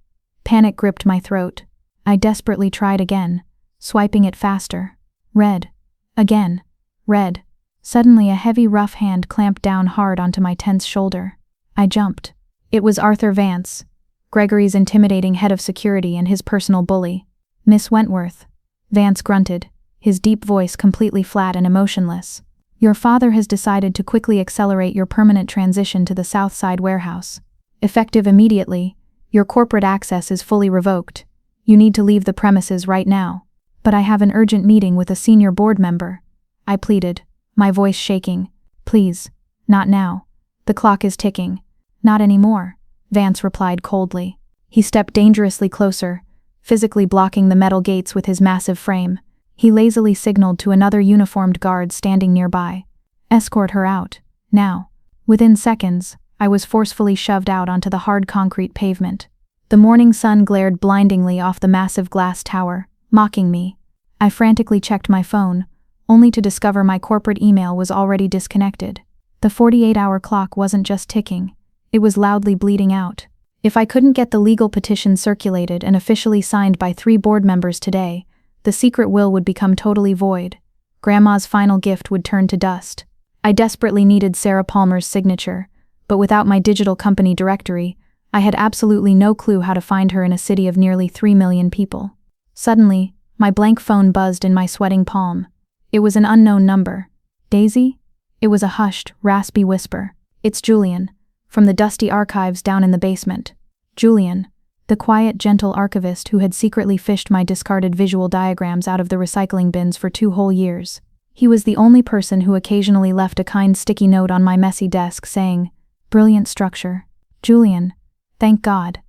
Panic gripped my throat. I desperately tried again, swiping it faster. Red. Again. Red. Suddenly a heavy, rough hand clamped down hard onto my tense shoulder. I jumped. It was Arthur Vance, Gregory's intimidating head of security and his personal bully. Miss Wentworth. Vance grunted, his deep voice completely flat and emotionless. Your father has decided to quickly accelerate your permanent transition to the South Side warehouse. Effective immediately, your corporate access is fully revoked. You need to leave the premises right now. But I have an urgent meeting with a senior board member, I pleaded, my voice shaking. Please, not now. The clock is ticking. Not anymore, Vance replied coldly. He stepped dangerously closer, physically blocking the metal gates with his massive frame. He lazily signaled to another uniformed guard standing nearby. Escort her out, now. Within seconds, I was forcefully shoved out onto the hard concrete pavement. The morning sun glared blindingly off the massive glass tower, mocking me. I frantically checked my phone, only to discover my corporate email was already disconnected. The 48-hour clock wasn't just ticking, it was loudly bleeding out. If I couldn't get the legal petition circulated and officially signed by 3 board members today, the secret will would become totally void. Grandma's final gift would turn to dust. I desperately needed Sarah Palmer's signature, but without my digital company directory, I had absolutely no clue how to find her in a city of nearly 3 million people. Suddenly, my blank phone buzzed in my sweating palm. It was an unknown number. Daisy? It was a hushed, raspy whisper. It's Julian, from the dusty archives down in the basement. Julian, the quiet, gentle archivist who had secretly fished my discarded visual diagrams out of the recycling bins for 2 whole years. He was the only person who occasionally left a kind sticky note on my messy desk saying, "Brilliant structure. Julian, thank God.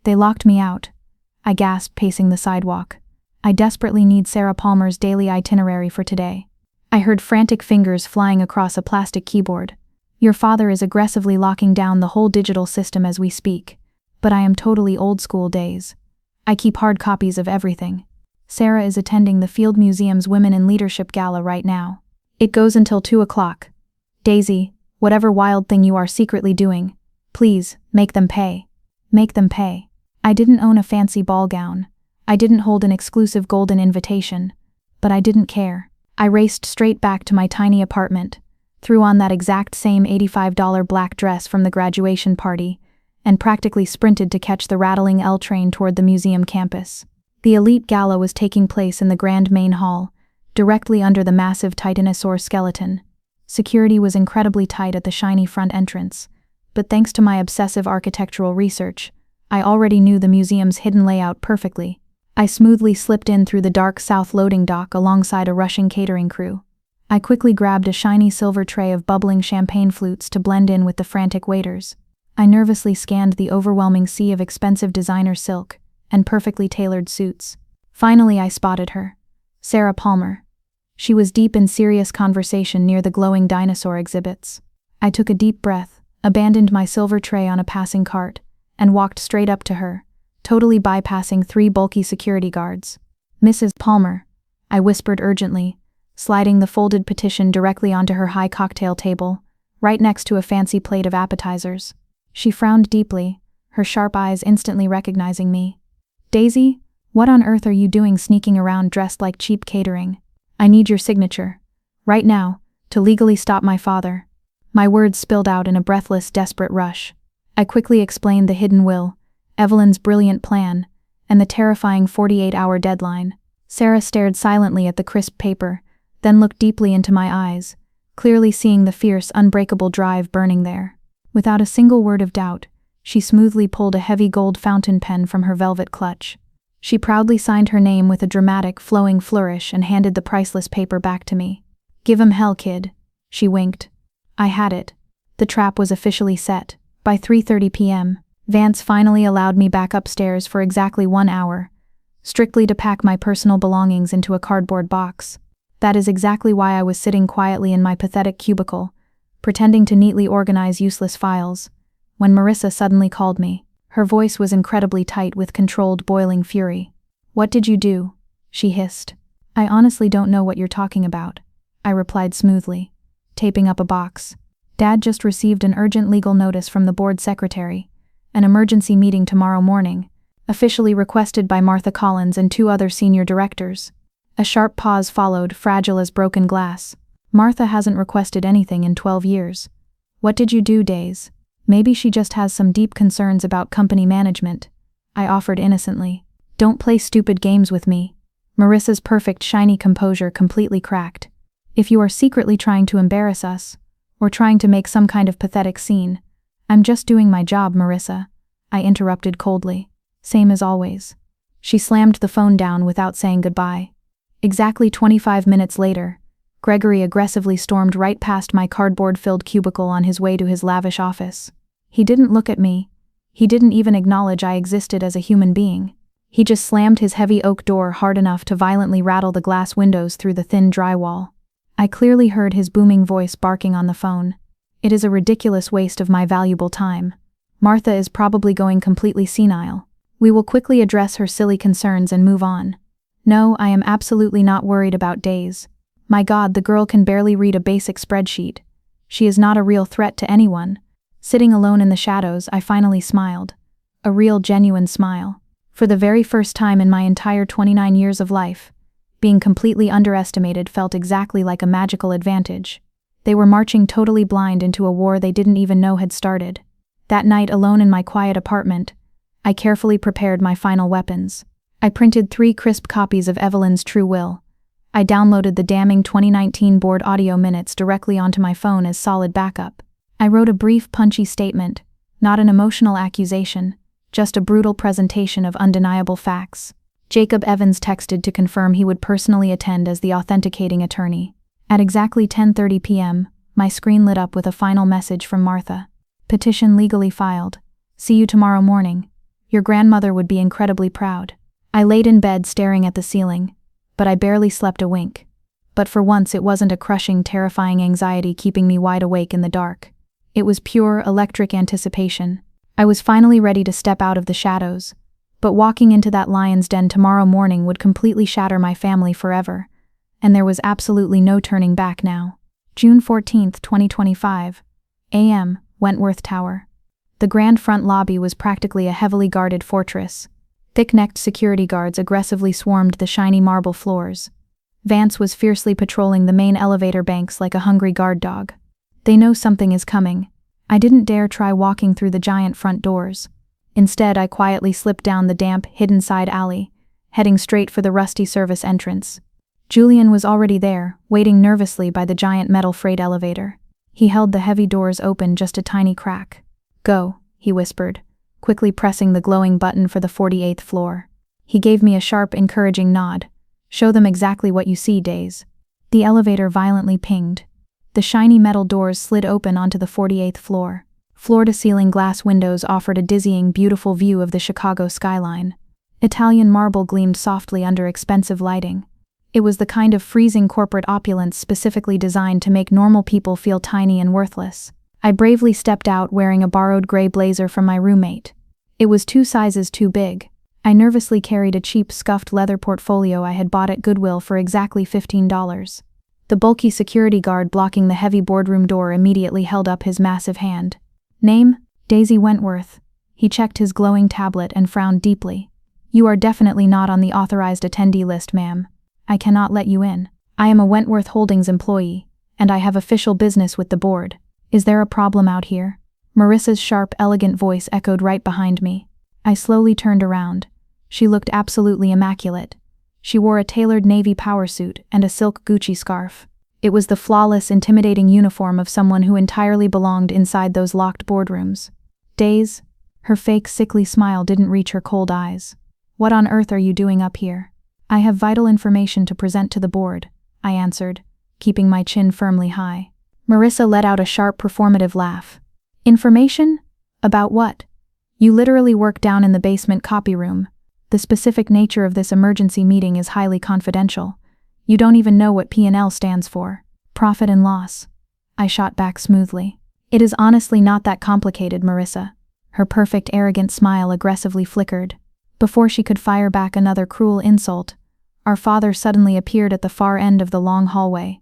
They locked me out." I gasped, pacing the sidewalk. I desperately need Sarah Palmer's daily itinerary for today. I heard frantic fingers flying across a plastic keyboard. Your father is aggressively locking down the whole digital system as we speak. But I am totally old school days. I keep hard copies of everything. Sarah is attending the Field Museum's Women in Leadership Gala right now. It goes until 2 o'clock. Daisy, whatever wild thing you are secretly doing, please, make them pay. Make them pay. I didn't own a fancy ball gown. I didn't hold an exclusive golden invitation. But I didn't care. I raced straight back to my tiny apartment, threw on that exact same $85 black dress from the graduation party, and practically sprinted to catch the rattling L train toward the museum campus. The elite gala was taking place in the grand main hall, directly under the massive titanosaur skeleton. Security was incredibly tight at the shiny front entrance, but thanks to my obsessive architectural research, I already knew the museum's hidden layout perfectly. I smoothly slipped in through the dark south loading dock alongside a rushing catering crew. I quickly grabbed a shiny silver tray of bubbling champagne flutes to blend in with the frantic waiters. I nervously scanned the overwhelming sea of expensive designer silk and perfectly tailored suits. Finally, I spotted her. Sarah Palmer. She was deep in serious conversation near the glowing dinosaur exhibits. I took a deep breath, abandoned my silver tray on a passing cart, and walked straight up to her, totally bypassing 3 bulky security guards. "Mrs. Palmer," I whispered urgently, sliding the folded petition directly onto her high cocktail table, right next to a fancy plate of appetizers. She frowned deeply, her sharp eyes instantly recognizing me. "Daisy, what on earth are you doing sneaking around dressed like cheap catering? I need your signature. Right now, to legally stop my father." My words spilled out in a breathless, desperate rush. I quickly explained the hidden will, Evelyn's brilliant plan, and the terrifying 48-hour deadline. Sarah stared silently at the crisp paper, then looked deeply into my eyes, clearly seeing the fierce, unbreakable drive burning there. Without a single word of doubt, she smoothly pulled a heavy gold fountain pen from her velvet clutch. She proudly signed her name with a dramatic, flowing flourish and handed the priceless paper back to me. "Give 'em hell, kid," she winked. I had it. The trap was officially set. By 3:30 p.m., Vance finally allowed me back upstairs for exactly 1 hour, strictly to pack my personal belongings into a cardboard box. That is exactly why I was sitting quietly in my pathetic cubicle, pretending to neatly organize useless files, when Marissa suddenly called me. Her voice was incredibly tight with controlled, boiling fury. "What did you do?" she hissed. "I honestly don't know what you're talking about," I replied smoothly, taping up a box. "Dad just received an urgent legal notice from the board secretary, an emergency meeting tomorrow morning, officially requested by Martha Collins and 2 other senior directors." A sharp pause followed, fragile as broken glass. "Martha hasn't requested anything in 12 years. What did you do, Days? Maybe she just has some deep concerns about company management," I offered innocently. "Don't play stupid games with me." Marissa's perfect, shiny composure completely cracked. "If you are secretly trying to embarrass us, or trying to make some kind of pathetic scene, I'm just doing my job, Marissa," I interrupted coldly. "Same as always." She slammed the phone down without saying goodbye. Exactly 25 minutes later, Gregory aggressively stormed right past my cardboard-filled cubicle on his way to his lavish office. He didn't look at me. He didn't even acknowledge I existed as a human being. He just slammed his heavy oak door hard enough to violently rattle the glass windows through the thin drywall. I clearly heard his booming voice barking on the phone. "It is a ridiculous waste of my valuable time. Martha is probably going completely senile. We will quickly address her silly concerns and move on. No, I am absolutely not worried about Days. My God, the girl can barely read a basic spreadsheet. She is not a real threat to anyone." Sitting alone in the shadows, I finally smiled. A real, genuine smile. For the very first time in my entire 29 years of life, being completely underestimated felt exactly like a magical advantage. They were marching totally blind into a war they didn't even know had started. That night, alone in my quiet apartment, I carefully prepared my final weapons. I printed 3 crisp copies of Evelyn's True Will. I downloaded the damning 2019 board audio minutes directly onto my phone as solid backup. I wrote a brief, punchy statement, not an emotional accusation, just a brutal presentation of undeniable facts. Jacob Evans texted to confirm he would personally attend as the authenticating attorney. At exactly 10:30 p.m., my screen lit up with a final message from Martha. "Petition legally filed. See you tomorrow morning. Your grandmother would be incredibly proud." I laid in bed staring at the ceiling, but I barely slept a wink. But for once it wasn't a crushing, terrifying anxiety keeping me wide awake in the dark. It was pure, electric anticipation. I was finally ready to step out of the shadows, but walking into that lion's den tomorrow morning would completely shatter my family forever, and there was absolutely no turning back now. June 14, 2025, a.m., Wentworth Tower. The grand front lobby was practically a heavily guarded fortress. Thick-necked security guards aggressively swarmed the shiny marble floors. Vance was fiercely patrolling the main elevator banks like a hungry guard dog. They know something is coming. I didn't dare try walking through the giant front doors. Instead, I quietly slipped down the damp, hidden side alley, heading straight for the rusty service entrance. Julian was already there, waiting nervously by the giant metal freight elevator. He held the heavy doors open just a tiny crack. "Go," he whispered, quickly pressing the glowing button for the 48th floor. He gave me a sharp, encouraging nod. "Show them exactly what you see, Days." The elevator violently pinged. The shiny metal doors slid open onto the 48th floor. Floor-to-ceiling glass windows offered a dizzying, beautiful view of the Chicago skyline. Italian marble gleamed softly under expensive lighting. It was the kind of freezing corporate opulence specifically designed to make normal people feel tiny and worthless. I bravely stepped out wearing a borrowed gray blazer from my roommate. It was 2 sizes too big. I nervously carried a cheap, scuffed leather portfolio I had bought at Goodwill for exactly $15. The bulky security guard blocking the heavy boardroom door immediately held up his massive hand. "Name? Daisy Wentworth." He checked his glowing tablet and frowned deeply. "You are definitely not on the authorized attendee list, ma'am. I cannot let you in. I am a Wentworth Holdings employee, and I have official business with the board. Is there a problem out here? Marissa's sharp, elegant voice echoed right behind me. I slowly turned around. She looked absolutely immaculate. She wore a tailored navy power suit and a silk Gucci scarf. It was the flawless, intimidating uniform of someone who entirely belonged inside those locked boardrooms. Days? Her fake, sickly smile didn't reach her cold eyes. What on earth are you doing up here? I have vital information to present to the board, I answered, keeping my chin firmly high. Marissa let out a sharp, performative laugh. Information? About what? You literally work down in the basement copy room. The specific nature of this emergency meeting is highly confidential. You don't even know what P&L stands for. Profit and loss. I shot back smoothly. It is honestly not that complicated, Marissa. Her perfect, arrogant smile aggressively flickered. Before she could fire back another cruel insult, our father suddenly appeared at the far end of the long hallway,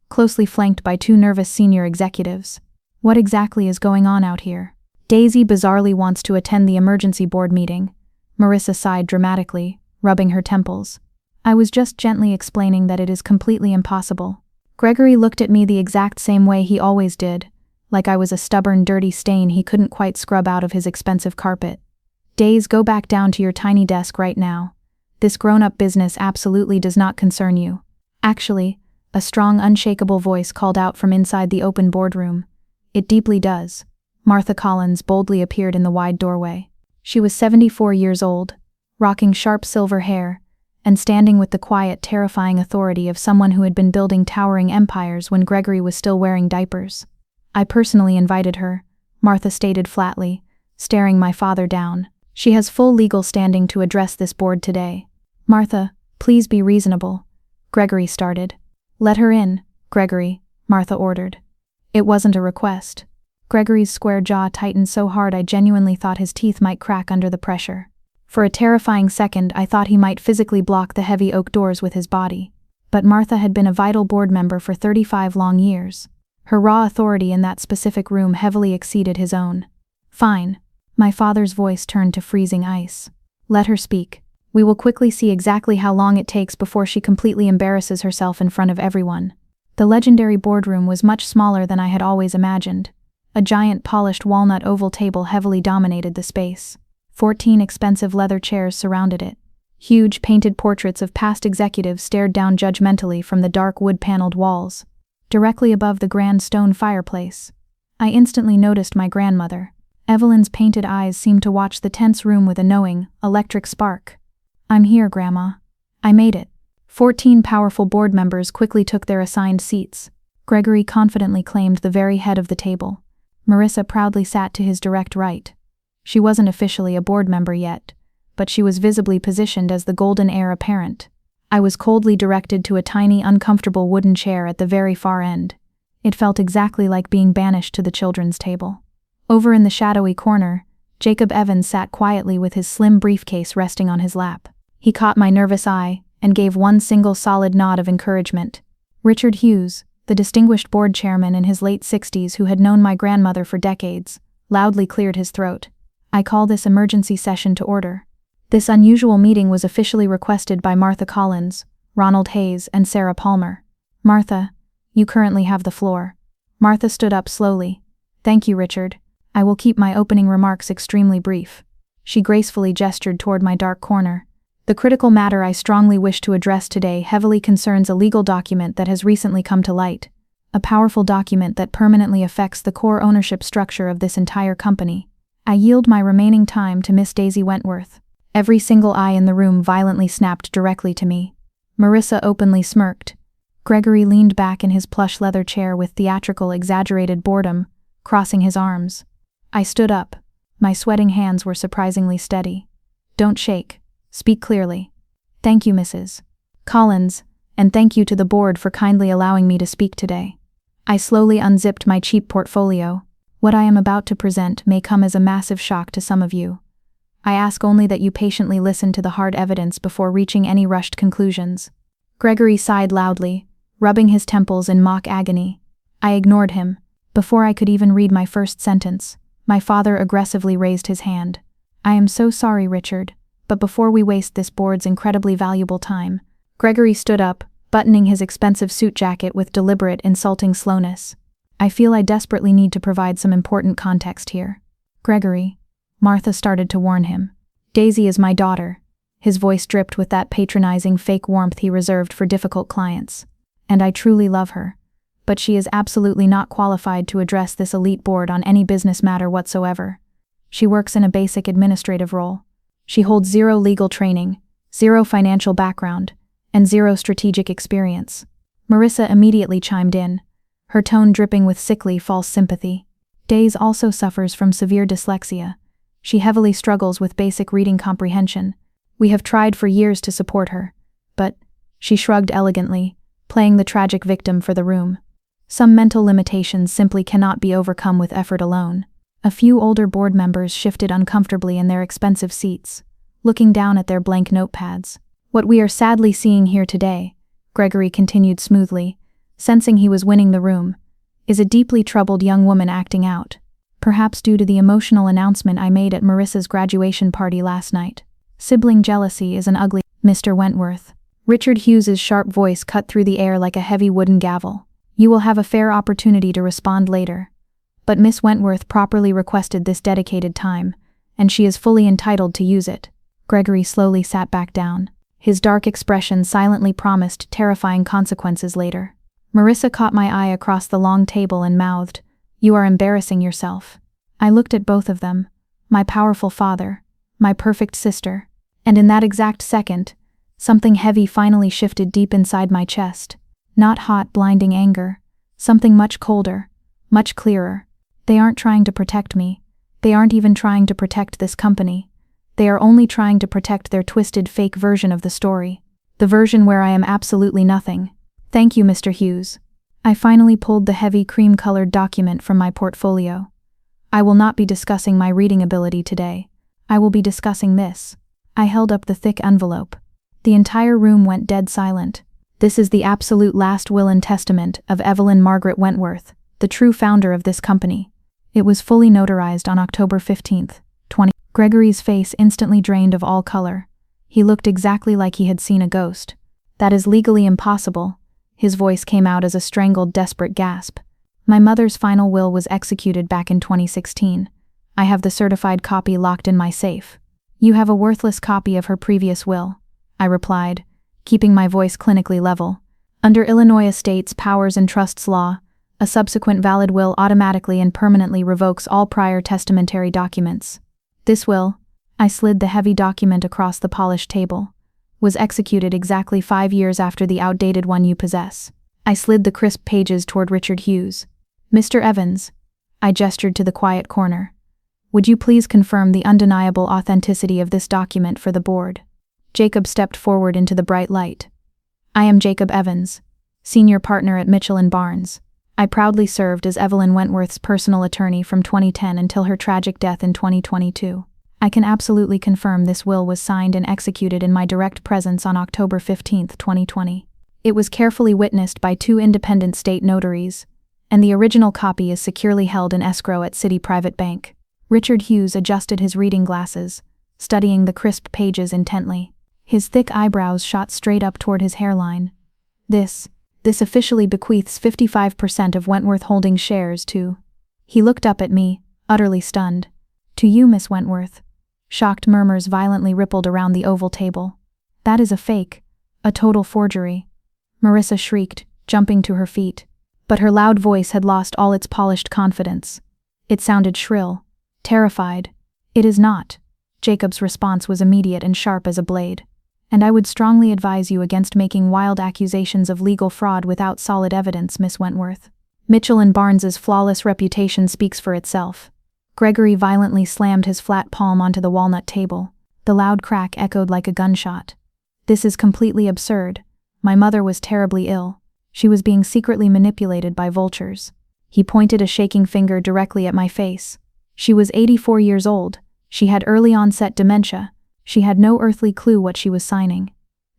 closely flanked by two nervous senior executives. What exactly is going on out here? Daisy bizarrely wants to attend the emergency board meeting. Marissa sighed dramatically, rubbing her temples. I was just gently explaining that it is completely impossible. Gregory looked at me the exact same way he always did, like I was a stubborn, dirty stain he couldn't quite scrub out of his expensive carpet. Days, go back down to your tiny desk right now. This grown-up business absolutely does not concern you. Actually, a strong, unshakable voice called out from inside the open boardroom. It deeply does. Martha Collins boldly appeared in the wide doorway. She was 74 years old, rocking sharp silver hair, and standing with the quiet, terrifying authority of someone who had been building towering empires when Gregory was still wearing diapers. I personally invited her, Martha stated flatly, staring my father down. She has full legal standing to address this board today. Martha, please be reasonable, Gregory started. Let her in, Gregory, Martha ordered. It wasn't a request. Gregory's square jaw tightened so hard I genuinely thought his teeth might crack under the pressure. For a terrifying second I thought he might physically block the heavy oak doors with his body. But Martha had been a vital board member for 35 long years. Her raw authority in that specific room heavily exceeded his own. Fine. My father's voice turned to freezing ice. Let her speak. We will quickly see exactly how long it takes before she completely embarrasses herself in front of everyone. The legendary boardroom was much smaller than I had always imagined. A giant polished walnut oval table heavily dominated the space. 14 expensive leather chairs surrounded it. Huge painted portraits of past executives stared down judgmentally from the dark wood-paneled walls. Directly above the grand stone fireplace, I instantly noticed my grandmother. Evelyn's painted eyes seemed to watch the tense room with a knowing, electric spark. I'm here, Grandma. I made it. 14 powerful board members quickly took their assigned seats. Gregory confidently claimed the very head of the table. Marissa proudly sat to his direct right. She wasn't officially a board member yet, but she was visibly positioned as the golden heir apparent. I was coldly directed to a tiny, uncomfortable wooden chair at the very far end. It felt exactly like being banished to the children's table. Over in the shadowy corner, Jacob Evans sat quietly with his slim briefcase resting on his lap. He caught my nervous eye and gave one single solid nod of encouragement. Richard Hughes, the distinguished board chairman in his late 60s who had known my grandmother for decades, loudly cleared his throat. I call this emergency session to order. This unusual meeting was officially requested by Martha Collins, Ronald Hayes, and Sarah Palmer. Martha, you currently have the floor. Martha stood up slowly. Thank you, Richard. I will keep my opening remarks extremely brief. She gracefully gestured toward my dark corner. The critical matter I strongly wish to address today heavily concerns a legal document that has recently come to light. A powerful document that permanently affects the core ownership structure of this entire company. I yield my remaining time to Miss Daisy Wentworth. Every single eye in the room violently snapped directly to me. Marissa openly smirked. Gregory leaned back in his plush leather chair with theatrical, exaggerated boredom, crossing his arms. I stood up. My sweating hands were surprisingly steady. Don't shake. Speak clearly. Thank you, Mrs. Collins, and thank you to the board for kindly allowing me to speak today. I slowly unzipped my cheap portfolio. What I am about to present may come as a massive shock to some of you. I ask only that you patiently listen to the hard evidence before reaching any rushed conclusions. Gregory sighed loudly, rubbing his temples in mock agony. I ignored him. Before I could even read my first sentence, my father aggressively raised his hand. I am so sorry, Richard, but before we waste this board's incredibly valuable time. Gregory stood up, buttoning his expensive suit jacket with deliberate, insulting slowness. I feel I desperately need to provide some important context here. Gregory, Martha started to warn him. Daisy is my daughter. His voice dripped with that patronizing fake warmth he reserved for difficult clients. And I truly love her. But she is absolutely not qualified to address this elite board on any business matter whatsoever. She works in a basic administrative role. She holds zero legal training, zero financial background, and zero strategic experience. Marissa immediately chimed in, her tone dripping with sickly false sympathy. Daisy also suffers from severe dyslexia. She heavily struggles with basic reading comprehension. We have tried for years to support her, but, she shrugged elegantly, playing the tragic victim for the room. Some mental limitations simply cannot be overcome with effort alone. A few older board members shifted uncomfortably in their expensive seats, looking down at their blank notepads. What we are sadly seeing here today, Gregory continued smoothly, sensing he was winning the room, is a deeply troubled young woman acting out, perhaps due to the emotional announcement I made at Marissa's graduation party last night. Sibling jealousy is an ugly, Mr. Wentworth. Richard Hughes's sharp voice cut through the air like a heavy wooden gavel. You will have a fair opportunity to respond later. But Miss Wentworth properly requested this dedicated time, and she is fully entitled to use it. Gregory slowly sat back down. His dark expression silently promised terrifying consequences later. Marissa caught my eye across the long table and mouthed, "You are embarrassing yourself." I looked at both of them, my powerful father, my perfect sister, and in that exact second, something heavy finally shifted deep inside my chest. Not hot, blinding anger, something much colder, much clearer. They aren't trying to protect me. They aren't even trying to protect this company. They are only trying to protect their twisted fake version of the story. The version where I am absolutely nothing. Thank you, Mr. Hughes. I finally pulled the heavy cream-colored document from my portfolio. I will not be discussing my reading ability today. I will be discussing this. I held up the thick envelope. The entire room went dead silent. This is the absolute last will and testament of Evelyn Margaret Wentworth, the true founder of this company. It was fully notarized on October 15th, 20. Gregory's face instantly drained of all color. He looked exactly like he had seen a ghost. That is legally impossible. His voice came out as a strangled, desperate gasp. My mother's final will was executed back in 2016. I have the certified copy locked in my safe. You have a worthless copy of her previous will, I replied, keeping my voice clinically level. Under Illinois Estates Powers and Trusts law, a subsequent valid will automatically and permanently revokes all prior testamentary documents. This will, I slid the heavy document across the polished table, was executed exactly 5 years after the outdated one you possess. I slid the crisp pages toward Richard Hughes. Mr. Evans, I gestured to the quiet corner. Would you please confirm the undeniable authenticity of this document for the board? Jacob stepped forward into the bright light. I am Jacob Evans, senior partner at Mitchell & Barnes. I proudly served as Evelyn Wentworth's personal attorney from 2010 until her tragic death in 2022. I can absolutely confirm this will was signed and executed in my direct presence on October 15, 2020. It was carefully witnessed by 2 independent state notaries, and the original copy is securely held in escrow at City Private Bank. Richard Hughes adjusted his reading glasses, studying the crisp pages intently. His thick eyebrows shot straight up toward his hairline. This officially bequeaths 55% of Wentworth Holdings shares to... He looked up at me, utterly stunned. To you, Miss Wentworth. Shocked murmurs violently rippled around the oval table. That is a fake, a total forgery. Marissa shrieked, jumping to her feet. But her loud voice had lost all its polished confidence. It sounded shrill, terrified. It is not. Jacob's response was immediate and sharp as a blade. And I would strongly advise you against making wild accusations of legal fraud without solid evidence, Miss Wentworth. Mitchell & Barnes's flawless reputation speaks for itself. Gregory violently slammed his flat palm onto the walnut table. The loud crack echoed like a gunshot. This is completely absurd. My mother was terribly ill. She was being secretly manipulated by vultures. He pointed a shaking finger directly at my face. She was 84 years old. She had early onset dementia. She had no earthly clue what she was signing.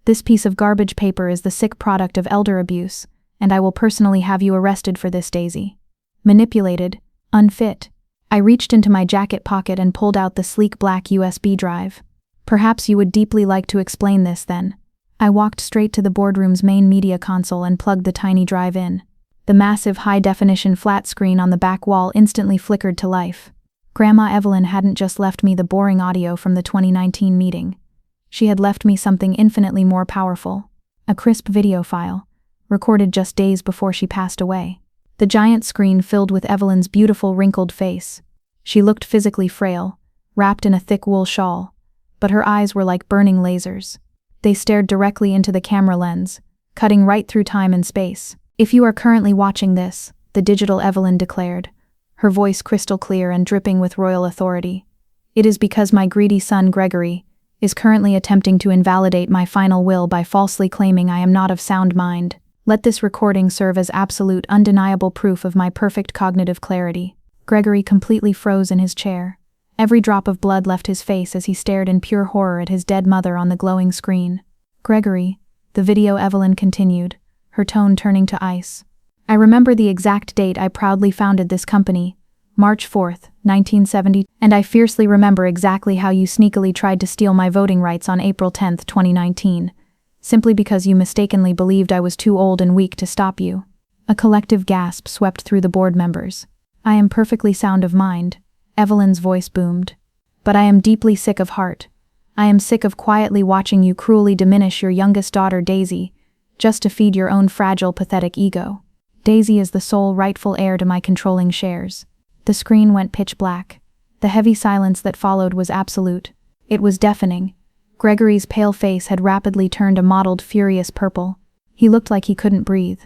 This piece of garbage paper is the sick product of elder abuse, and I will personally have you arrested for this, Daisy. Manipulated, unfit. I reached into my jacket pocket and pulled out the sleek black USB drive. Perhaps you would deeply like to explain this then. I walked straight to the boardroom's main media console and plugged the tiny drive in. The massive high-definition flat screen on the back wall instantly flickered to life. Grandma Evelyn hadn't just left me the boring audio from the 2019 meeting. She had left me something infinitely more powerful. A crisp video file, recorded just days before she passed away. The giant screen filled with Evelyn's beautiful wrinkled face. She looked physically frail, wrapped in a thick wool shawl, but her eyes were like burning lasers. They stared directly into the camera lens, cutting right through time and space. "If you are currently watching this," the digital Evelyn declared, her voice crystal clear and dripping with royal authority, "it is because my greedy son Gregory is currently attempting to invalidate my final will by falsely claiming I am not of sound mind. Let this recording serve as absolute, undeniable proof of my perfect cognitive clarity." Gregory completely froze in his chair. Every drop of blood left his face as he stared in pure horror at his dead mother on the glowing screen. "Gregory," the video Evelyn continued, her tone turning to ice. "I remember the exact date I proudly founded this company, March 4th, 1970, and I fiercely remember exactly how you sneakily tried to steal my voting rights on April 10th, 2019, simply because you mistakenly believed I was too old and weak to stop you." A collective gasp swept through the board members. "I am perfectly sound of mind," Evelyn's voice boomed. "But I am deeply sick of heart. I am sick of quietly watching you cruelly diminish your youngest daughter, Daisy, just to feed your own fragile, pathetic ego. Daisy is the sole rightful heir to my controlling shares." The screen went pitch black. The heavy silence that followed was absolute. It was deafening. Gregory's pale face had rapidly turned a mottled, furious purple. He looked like he couldn't breathe.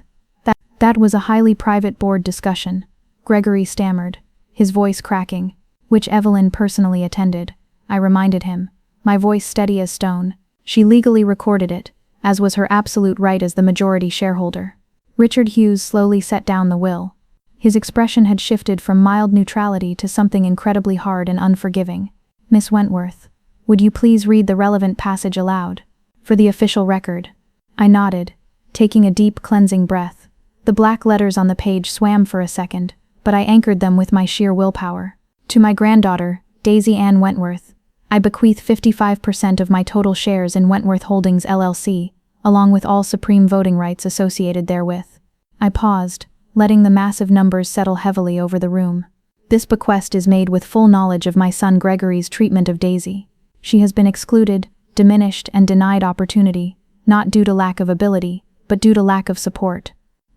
That was a highly private board discussion," Gregory stammered, his voice cracking, "which Evelyn personally attended," I reminded him, my voice steady as stone. "She legally recorded it, as was her absolute right as the majority shareholder." Richard Hughes slowly set down the will. His expression had shifted from mild neutrality to something incredibly hard and unforgiving. "Miss Wentworth, would you please read the relevant passage aloud? For the official record." I nodded, taking a deep, cleansing breath. The black letters on the page swam for a second, but I anchored them with my sheer willpower. "To my granddaughter, Daisy Ann Wentworth, I bequeath 55% of my total shares in Wentworth Holdings LLC, along with all supreme voting rights associated therewith." I paused, letting the massive numbers settle heavily over the room. "This bequest is made with full knowledge of my son Gregory's treatment of Daisy. She has been excluded, diminished, and denied opportunity, not due to lack of ability, but due to lack of support."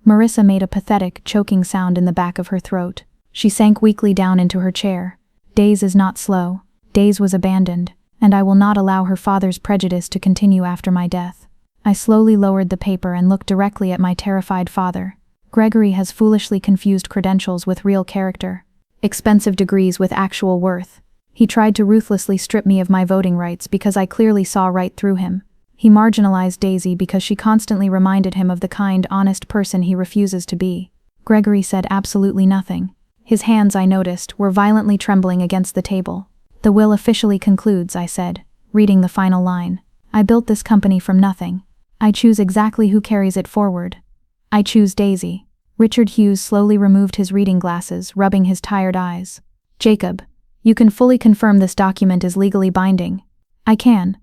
Marissa made a pathetic, choking sound in the back of her throat. She sank weakly down into her chair. "Daisy is not slow. Daisy was abandoned, and I will not allow her father's prejudice to continue after my death." I slowly lowered the paper and looked directly at my terrified father. Gregory has foolishly confused credentials with real character, expensive degrees with actual worth. He tried to ruthlessly strip me of my voting rights because I clearly saw right through him. He marginalized Daisy because she constantly reminded him of the kind, honest person he refuses to be. Gregory said absolutely nothing. His hands, I noticed, were violently trembling against the table. "The will officially concludes," I said, reading the final line. "I built this company from nothing. I choose exactly who carries it forward. I choose Daisy." Richard Hughes slowly removed his reading glasses, rubbing his tired eyes. "Jacob, you can fully confirm this document is legally binding." "I can,"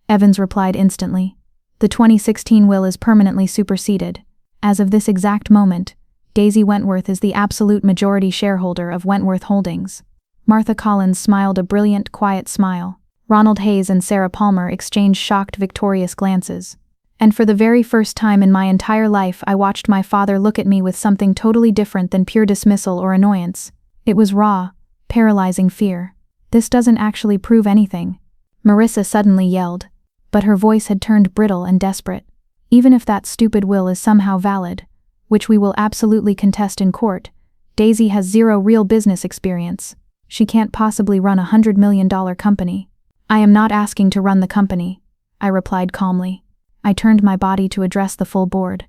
Evans replied instantly. "The 2016 will is permanently superseded. As of this exact moment, Daisy Wentworth is the absolute majority shareholder of Wentworth Holdings." Martha Collins smiled a brilliant, quiet smile. Ronald Hayes and Sarah Palmer exchanged shocked, victorious glances. And for the very first time in my entire life, I watched my father look at me with something totally different than pure dismissal or annoyance. It was raw, paralyzing fear. "This doesn't actually prove anything," Marissa suddenly yelled, but her voice had turned brittle and desperate. "Even if that stupid will is somehow valid, which we will absolutely contest in court, Daisy has zero real business experience. She can't possibly run a $100 million company." "I am not asking to run the company," I replied calmly. I turned my body to address the full board.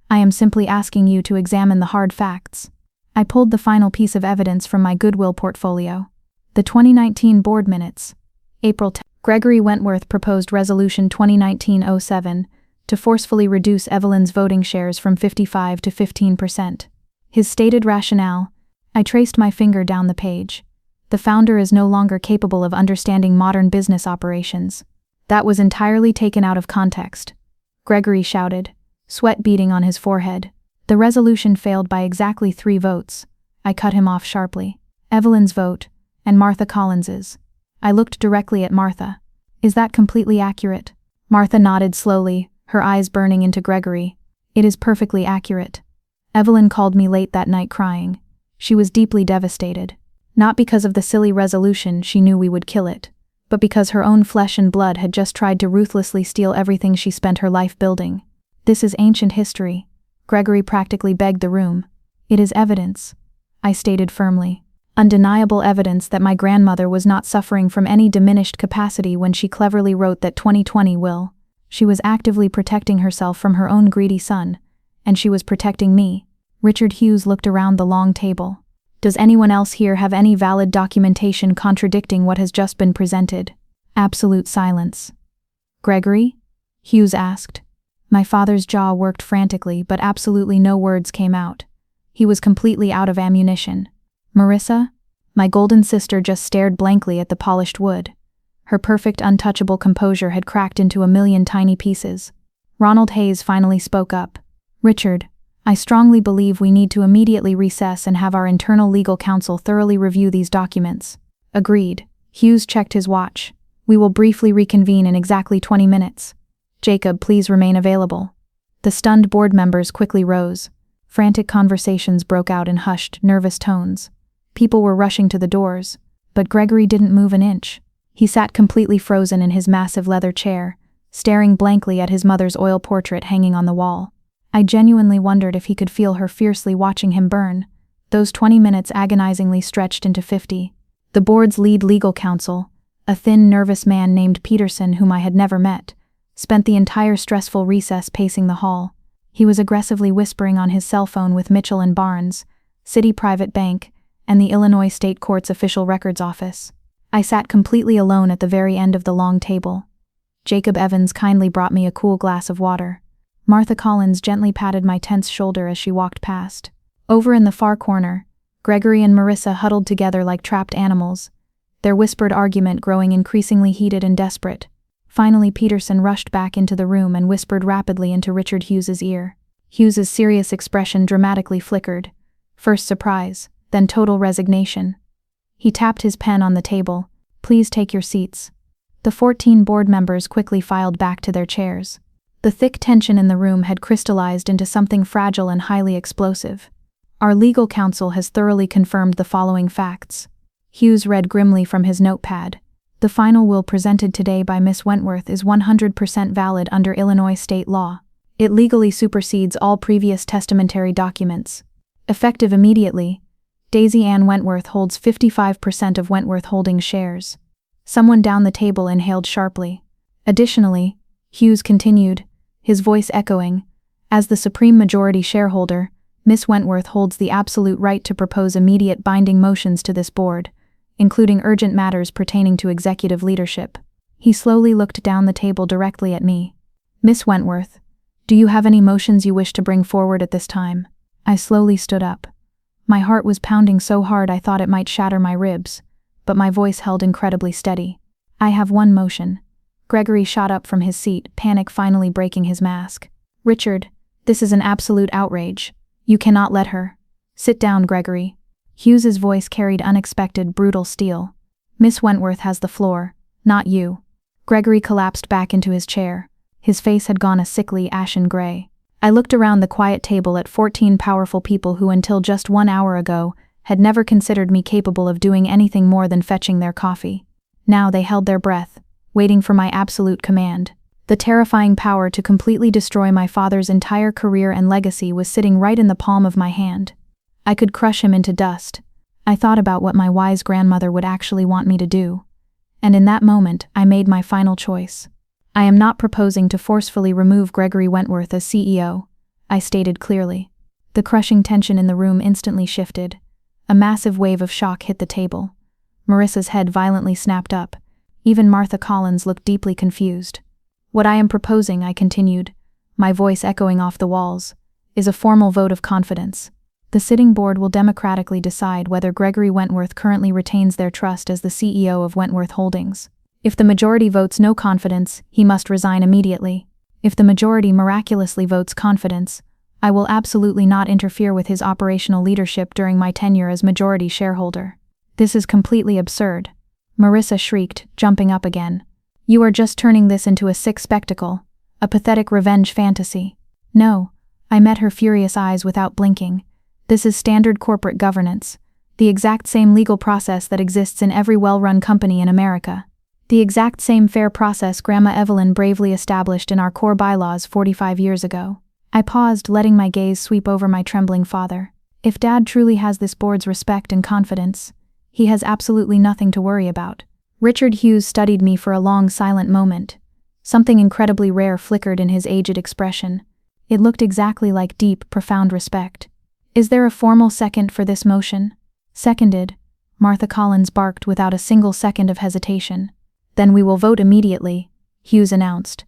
"I am simply asking you to examine the hard facts." I pulled the final piece of evidence from my Goodwill portfolio. The 2019 board minutes. April 10. Gregory Wentworth proposed Resolution 2019-07 to forcefully reduce Evelyn's voting shares from 55 to 15%. His stated rationale. I traced my finger down the page. "The founder is no longer capable of understanding modern business operations." That was entirely taken out of context. Gregory shouted, sweat beading on his forehead. The resolution failed by exactly 3 votes. I cut him off sharply. Evelyn's vote, and Martha Collins's. I looked directly at Martha. Is that completely accurate? Martha nodded slowly, her eyes burning into Gregory. It is perfectly accurate. Evelyn called me late that night crying. She was deeply devastated. Not because of the silly resolution she knew we would kill it, but because her own flesh and blood had just tried to ruthlessly steal everything she spent her life building. This is ancient history. Gregory practically begged the room. It is evidence, I stated firmly. Undeniable evidence that my grandmother was not suffering from any diminished capacity when she cleverly wrote that 2020 will. She was actively protecting herself from her own greedy son, and she was protecting me. Richard Hughes looked around the long table. Does anyone else here have any valid documentation contradicting what has just been presented? Absolute silence. Gregory? Hughes asked. My father's jaw worked frantically, but absolutely no words came out. He was completely out of ammunition. Marissa? My golden sister just stared blankly at the polished wood. Her perfect, untouchable composure had cracked into a million tiny pieces. Ronald Hayes finally spoke up. Richard, I strongly believe we need to immediately recess and have our internal legal counsel thoroughly review these documents. Agreed. Hughes checked his watch. We will briefly reconvene in exactly 20 minutes. Jacob, please remain available. The stunned board members quickly rose. Frantic conversations broke out in hushed, nervous tones. People were rushing to the doors, but Gregory didn't move an inch. He sat completely frozen in his massive leather chair, staring blankly at his mother's oil portrait hanging on the wall. I genuinely wondered if he could feel her fiercely watching him burn. Those 20 minutes agonizingly stretched into 50. The board's lead legal counsel, a thin, nervous man named Peterson whom I had never met, spent the entire stressful recess pacing the hall. He was aggressively whispering on his cell phone with Mitchell and Barnes, City Private Bank, and the Illinois State Court's official records office. I sat completely alone at the very end of the long table. Jacob Evans kindly brought me a cool glass of water. Martha Collins gently patted my tense shoulder as she walked past. Over in the far corner, Gregory and Marissa huddled together like trapped animals, their whispered argument growing increasingly heated and desperate. Finally, Peterson rushed back into the room and whispered rapidly into Richard Hughes's ear. Hughes's serious expression dramatically flickered. First surprise, then total resignation. He tapped his pen on the table. Please take your seats. The 14 board members quickly filed back to their chairs. The thick tension in the room had crystallized into something fragile and highly explosive. Our legal counsel has thoroughly confirmed the following facts. Hughes read grimly from his notepad. The final will presented today by Miss Wentworth is 100% valid under Illinois state law. It legally supersedes all previous testamentary documents. Effective immediately, Daisy Ann Wentworth holds 55% of Wentworth Holdings shares. Someone down the table inhaled sharply. Additionally, Hughes continued, his voice echoing, as the supreme majority shareholder, Miss Wentworth holds the absolute right to propose immediate binding motions to this board, including urgent matters pertaining to executive leadership. He slowly looked down the table directly at me. Miss Wentworth, do you have any motions you wish to bring forward at this time? I slowly stood up. My heart was pounding so hard I thought it might shatter my ribs, but my voice held incredibly steady. I have one motion. Gregory shot up from his seat, panic finally breaking his mask. Richard, this is an absolute outrage. You cannot let her. Sit down, Gregory. Hughes's voice carried unexpected, brutal steel. Miss Wentworth has the floor, not you. Gregory collapsed back into his chair. His face had gone a sickly, ashen gray. I looked around the quiet table at 14 powerful people who until just 1 hour ago had never considered me capable of doing anything more than fetching their coffee. Now they held their breath, waiting for my absolute command. The terrifying power to completely destroy my father's entire career and legacy was sitting right in the palm of my hand. I could crush him into dust. I thought about what my wise grandmother would actually want me to do. And in that moment, I made my final choice. I am not proposing to forcefully remove Gregory Wentworth as CEO, I stated clearly. The crushing tension in the room instantly shifted. A massive wave of shock hit the table. Marissa's head violently snapped up. Even Martha Collins looked deeply confused. What I am proposing, I continued, my voice echoing off the walls, is a formal vote of confidence. The sitting board will democratically decide whether Gregory Wentworth currently retains their trust as the CEO of Wentworth Holdings. If the majority votes no confidence, he must resign immediately. If the majority miraculously votes confidence, I will absolutely not interfere with his operational leadership during my tenure as majority shareholder. This is completely absurd. Marissa shrieked, jumping up again. You are just turning this into a sick spectacle, a pathetic revenge fantasy. No, I met her furious eyes without blinking. This is standard corporate governance, the exact same legal process that exists in every well-run company in America. The exact same fair process Grandma Evelyn bravely established in our core bylaws 45 years ago. I paused, letting my gaze sweep over my trembling father. If Dad truly has this board's respect and confidence, he has absolutely nothing to worry about. Richard Hughes studied me for a long, silent moment. Something incredibly rare flickered in his aged expression. It looked exactly like deep, profound respect. Is there a formal second for this motion? Seconded, Martha Collins barked without a single second of hesitation. Then we will vote immediately, Hughes announced.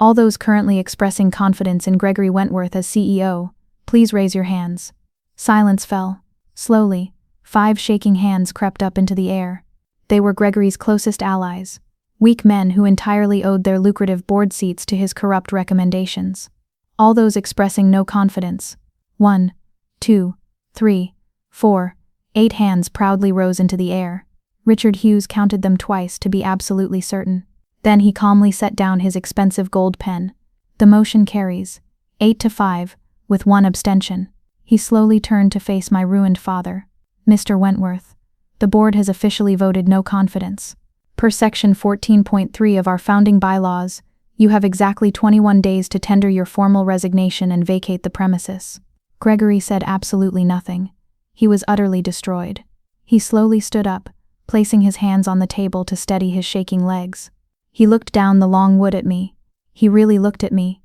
All those currently expressing confidence in Gregory Wentworth as CEO, please raise your hands. Silence fell. Slowly, 5 shaking hands crept up into the air. They were Gregory's closest allies, weak men who entirely owed their lucrative board seats to his corrupt recommendations. All those expressing no confidence. 1, 2, 3, 4, 8 hands proudly rose into the air. Richard Hughes counted them twice to be absolutely certain. Then he calmly set down his expensive gold pen. The motion carries, 8-5, with 1 abstention. He slowly turned to face my ruined father. Mr. Wentworth, the board has officially voted no confidence. Per section 14.3 of our founding bylaws, you have exactly 21 days to tender your formal resignation and vacate the premises. Gregory said absolutely nothing. He was utterly destroyed. He slowly stood up, placing his hands on the table to steady his shaking legs. He looked down the long wood at me. He really looked at me.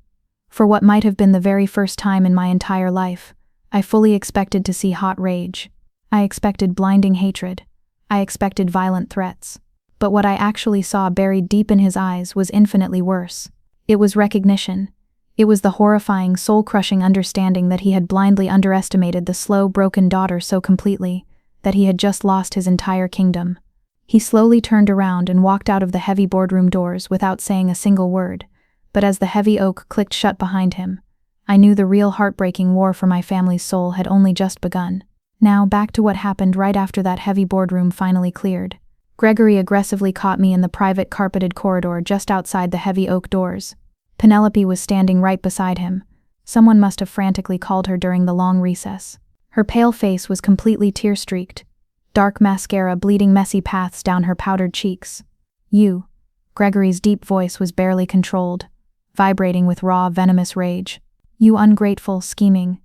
For what might have been the very first time in my entire life, I fully expected to see hot rage. I expected blinding hatred. I expected violent threats. But what I actually saw buried deep in his eyes was infinitely worse. It was recognition. It was the horrifying, soul-crushing understanding that he had blindly underestimated the slow, broken daughter so completely that he had just lost his entire kingdom. He slowly turned around and walked out of the heavy boardroom doors without saying a single word, but as the heavy oak clicked shut behind him, I knew the real heartbreaking war for my family's soul had only just begun. Now, back to what happened right after that heavy boardroom finally cleared. Gregory aggressively caught me in the private carpeted corridor just outside the heavy oak doors. Penelope was standing right beside him. Someone must have frantically called her during the long recess. Her pale face was completely tear-streaked, dark mascara bleeding messy paths down her powdered cheeks. You. Gregory's deep voice was barely controlled, vibrating with raw, venomous rage. You ungrateful, scheming.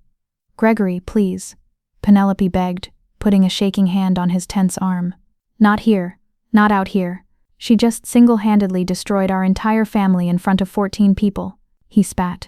Gregory, please, Penelope begged, putting a shaking hand on his tense arm. Not here. Not out here. She just single-handedly destroyed our entire family in front of 14 people, he spat.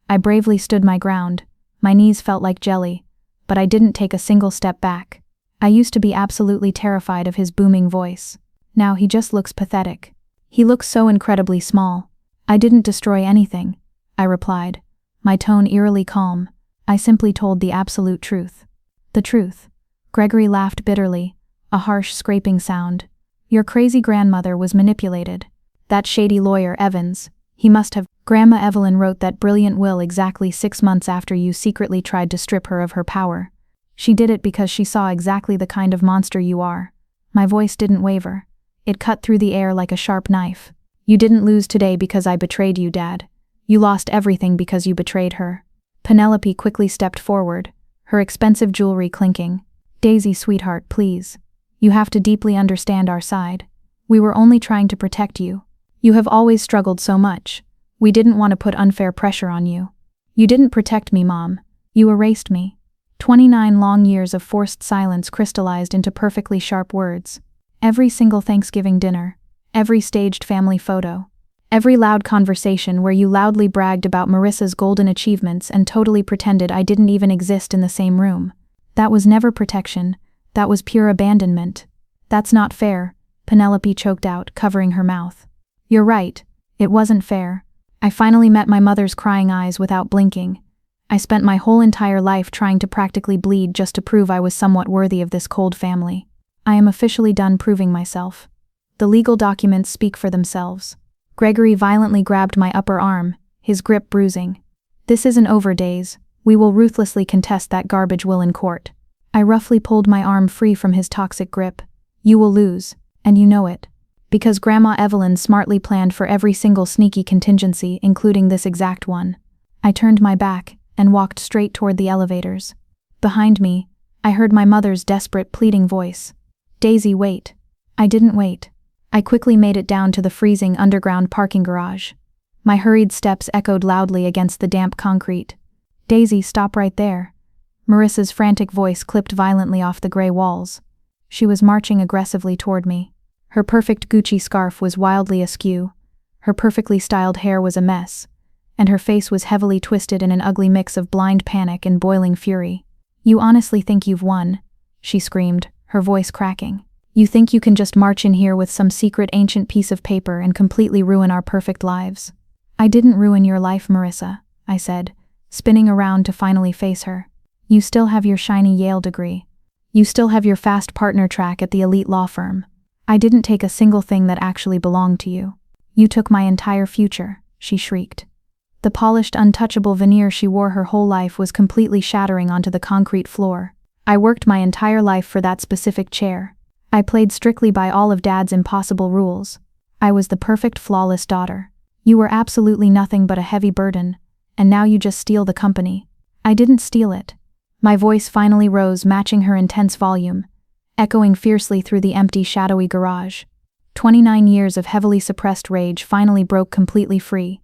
I bravely stood my ground. My knees felt like jelly, but I didn't take a single step back. I used to be absolutely terrified of his booming voice. Now he just looks pathetic. He looks so incredibly small. I didn't destroy anything, I replied, my tone eerily calm. I simply told the absolute truth. The truth. Gregory laughed bitterly, a harsh scraping sound. Your crazy grandmother was manipulated. That shady lawyer, Evans, he must have. Grandma Evelyn wrote that brilliant will exactly 6 months after you secretly tried to strip her of her power. She did it because she saw exactly the kind of monster you are. My voice didn't waver. It cut through the air like a sharp knife. You didn't lose today because I betrayed you, Dad. You lost everything because you betrayed her. Penelope quickly stepped forward, her expensive jewelry clinking. Daisy, sweetheart, please. You have to deeply understand our side. We were only trying to protect you. You have always struggled so much. We didn't want to put unfair pressure on you. You didn't protect me, Mom. You erased me. 29 long years of forced silence crystallized into perfectly sharp words. Every single Thanksgiving dinner, every staged family photo, every loud conversation where you loudly bragged about Marissa's golden achievements and totally pretended I didn't even exist in the same room. That was never protection. That was pure abandonment. That's not fair, Penelope choked out, covering her mouth. You're right. It wasn't fair. I finally met my mother's crying eyes without blinking. I spent my whole entire life trying to practically bleed just to prove I was somewhat worthy of this cold family. I am officially done proving myself. The legal documents speak for themselves. Gregory violently grabbed my upper arm, his grip bruising. This isn't over, Days. We will ruthlessly contest that garbage will in court. I roughly pulled my arm free from his toxic grip. You will lose, and you know it. Because Grandma Evelyn smartly planned for every single sneaky contingency, including this exact one. I turned my back and walked straight toward the elevators. Behind me, I heard my mother's desperate, pleading voice. Daisy, wait. I didn't wait. I quickly made it down to the freezing underground parking garage. My hurried steps echoed loudly against the damp concrete. Daisy, stop right there. Marissa's frantic voice clipped violently off the gray walls. She was marching aggressively toward me. Her perfect Gucci scarf was wildly askew. Her perfectly styled hair was a mess, and her face was heavily twisted in an ugly mix of blind panic and boiling fury. You honestly think you've won? She screamed, her voice cracking. You think you can just march in here with some secret ancient piece of paper and completely ruin our perfect lives? I didn't ruin your life, Marissa, I said, spinning around to finally face her. You still have your shiny Yale degree. You still have your fast partner track at the elite law firm. I didn't take a single thing that actually belonged to you. You took my entire future, she shrieked. The polished, untouchable veneer she wore her whole life was completely shattering onto the concrete floor. I worked my entire life for that specific chair. I played strictly by all of Dad's impossible rules. I was the perfect, flawless daughter. You were absolutely nothing but a heavy burden, and now you just steal the company. I didn't steal it. My voice finally rose, matching her intense volume, echoing fiercely through the empty, shadowy garage. 29 years of heavily suppressed rage finally broke completely free,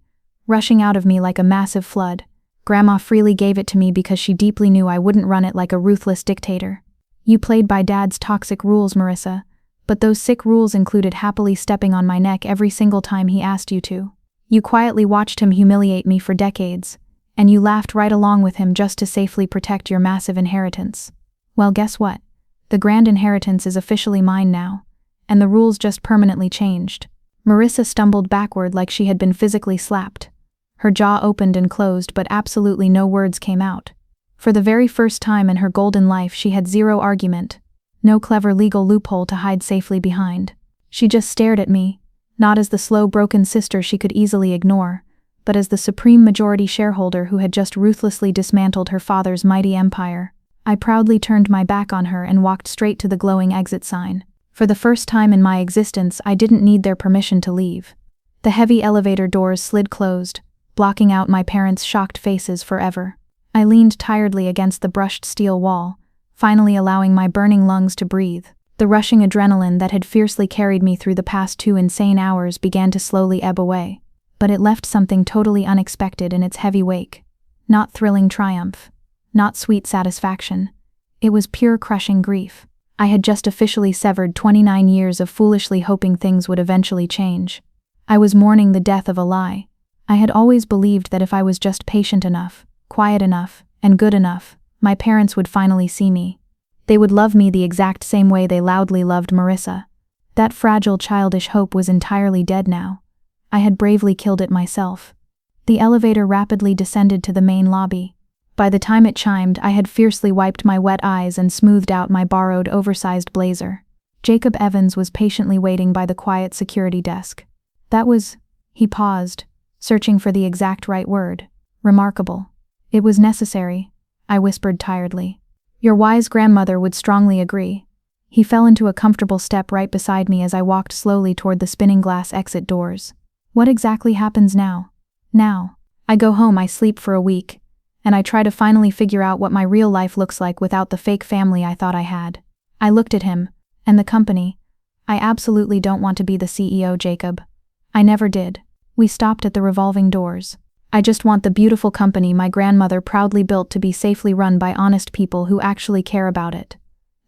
rushing out of me like a massive flood. Grandma freely gave it to me because she deeply knew I wouldn't run it like a ruthless dictator. You played by Dad's toxic rules, Marissa, but those sick rules included happily stepping on my neck every single time he asked you to. You quietly watched him humiliate me for decades, and you laughed right along with him just to safely protect your massive inheritance. Well, guess what? The grand inheritance is officially mine now, and the rules just permanently changed. Marissa stumbled backward like she had been physically slapped. Her jaw opened and closed, but absolutely no words came out. For the very first time in her golden life, she had zero argument, no clever legal loophole to hide safely behind. She just stared at me, not as the slow, broken sister she could easily ignore, but as the supreme majority shareholder who had just ruthlessly dismantled her father's mighty empire. I proudly turned my back on her and walked straight to the glowing exit sign. For the first time in my existence, I didn't need their permission to leave. The heavy elevator doors slid closed, blocking out my parents' shocked faces forever. I leaned tiredly against the brushed steel wall, finally allowing my burning lungs to breathe. The rushing adrenaline that had fiercely carried me through the past 2 insane hours began to slowly ebb away. But it left something totally unexpected in its heavy wake. Not thrilling triumph. Not sweet satisfaction. It was pure crushing grief. I had just officially severed 29 years of foolishly hoping things would eventually change. I was mourning the death of a lie. I had always believed that if I was just patient enough, quiet enough, and good enough, my parents would finally see me. They would love me the exact same way they loudly loved Marissa. That fragile, childish hope was entirely dead now. I had bravely killed it myself. The elevator rapidly descended to the main lobby. By the time it chimed, I had fiercely wiped my wet eyes and smoothed out my borrowed, oversized blazer. Jacob Evans was patiently waiting by the quiet security desk. He paused, searching for the exact right word. Remarkable. It was necessary, I whispered tiredly. Your wise grandmother would strongly agree. He fell into a comfortable step right beside me as I walked slowly toward the spinning glass exit doors. What exactly happens now? Now, I go home, I sleep for a week, and I try to finally figure out what my real life looks like without the fake family I thought I had. I looked at him, and the company. I absolutely don't want to be the CEO, Jacob. I never did. We stopped at the revolving doors. I just want the beautiful company my grandmother proudly built to be safely run by honest people who actually care about it.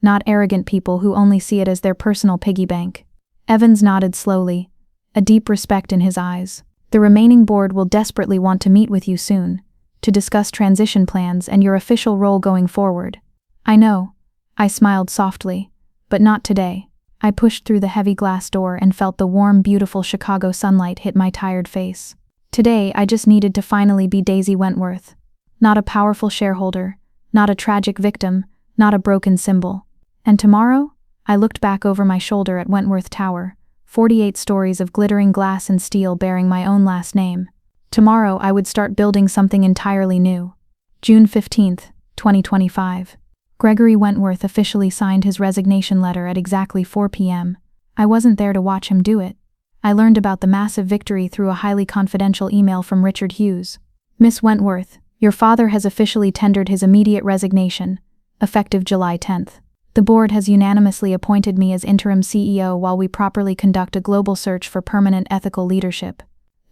Not arrogant people who only see it as their personal piggy bank. Evans nodded slowly, a deep respect in his eyes. The remaining board will desperately want to meet with you soon, to discuss transition plans and your official role going forward. I know, I smiled softly, but not today. I pushed through the heavy glass door and felt the warm, beautiful Chicago sunlight hit my tired face. Today, I just needed to finally be Daisy Wentworth. Not a powerful shareholder, not a tragic victim, not a broken symbol. And tomorrow? I looked back over my shoulder at Wentworth Tower, 48 stories of glittering glass and steel bearing my own last name. Tomorrow, I would start building something entirely new. June 15th, 2025. Gregory Wentworth officially signed his resignation letter at exactly 4 p.m. I wasn't there to watch him do it. I learned about the massive victory through a highly confidential email from Richard Hughes. Miss Wentworth, your father has officially tendered his immediate resignation, effective July 10th. The board has unanimously appointed me as interim CEO while we properly conduct a global search for permanent ethical leadership.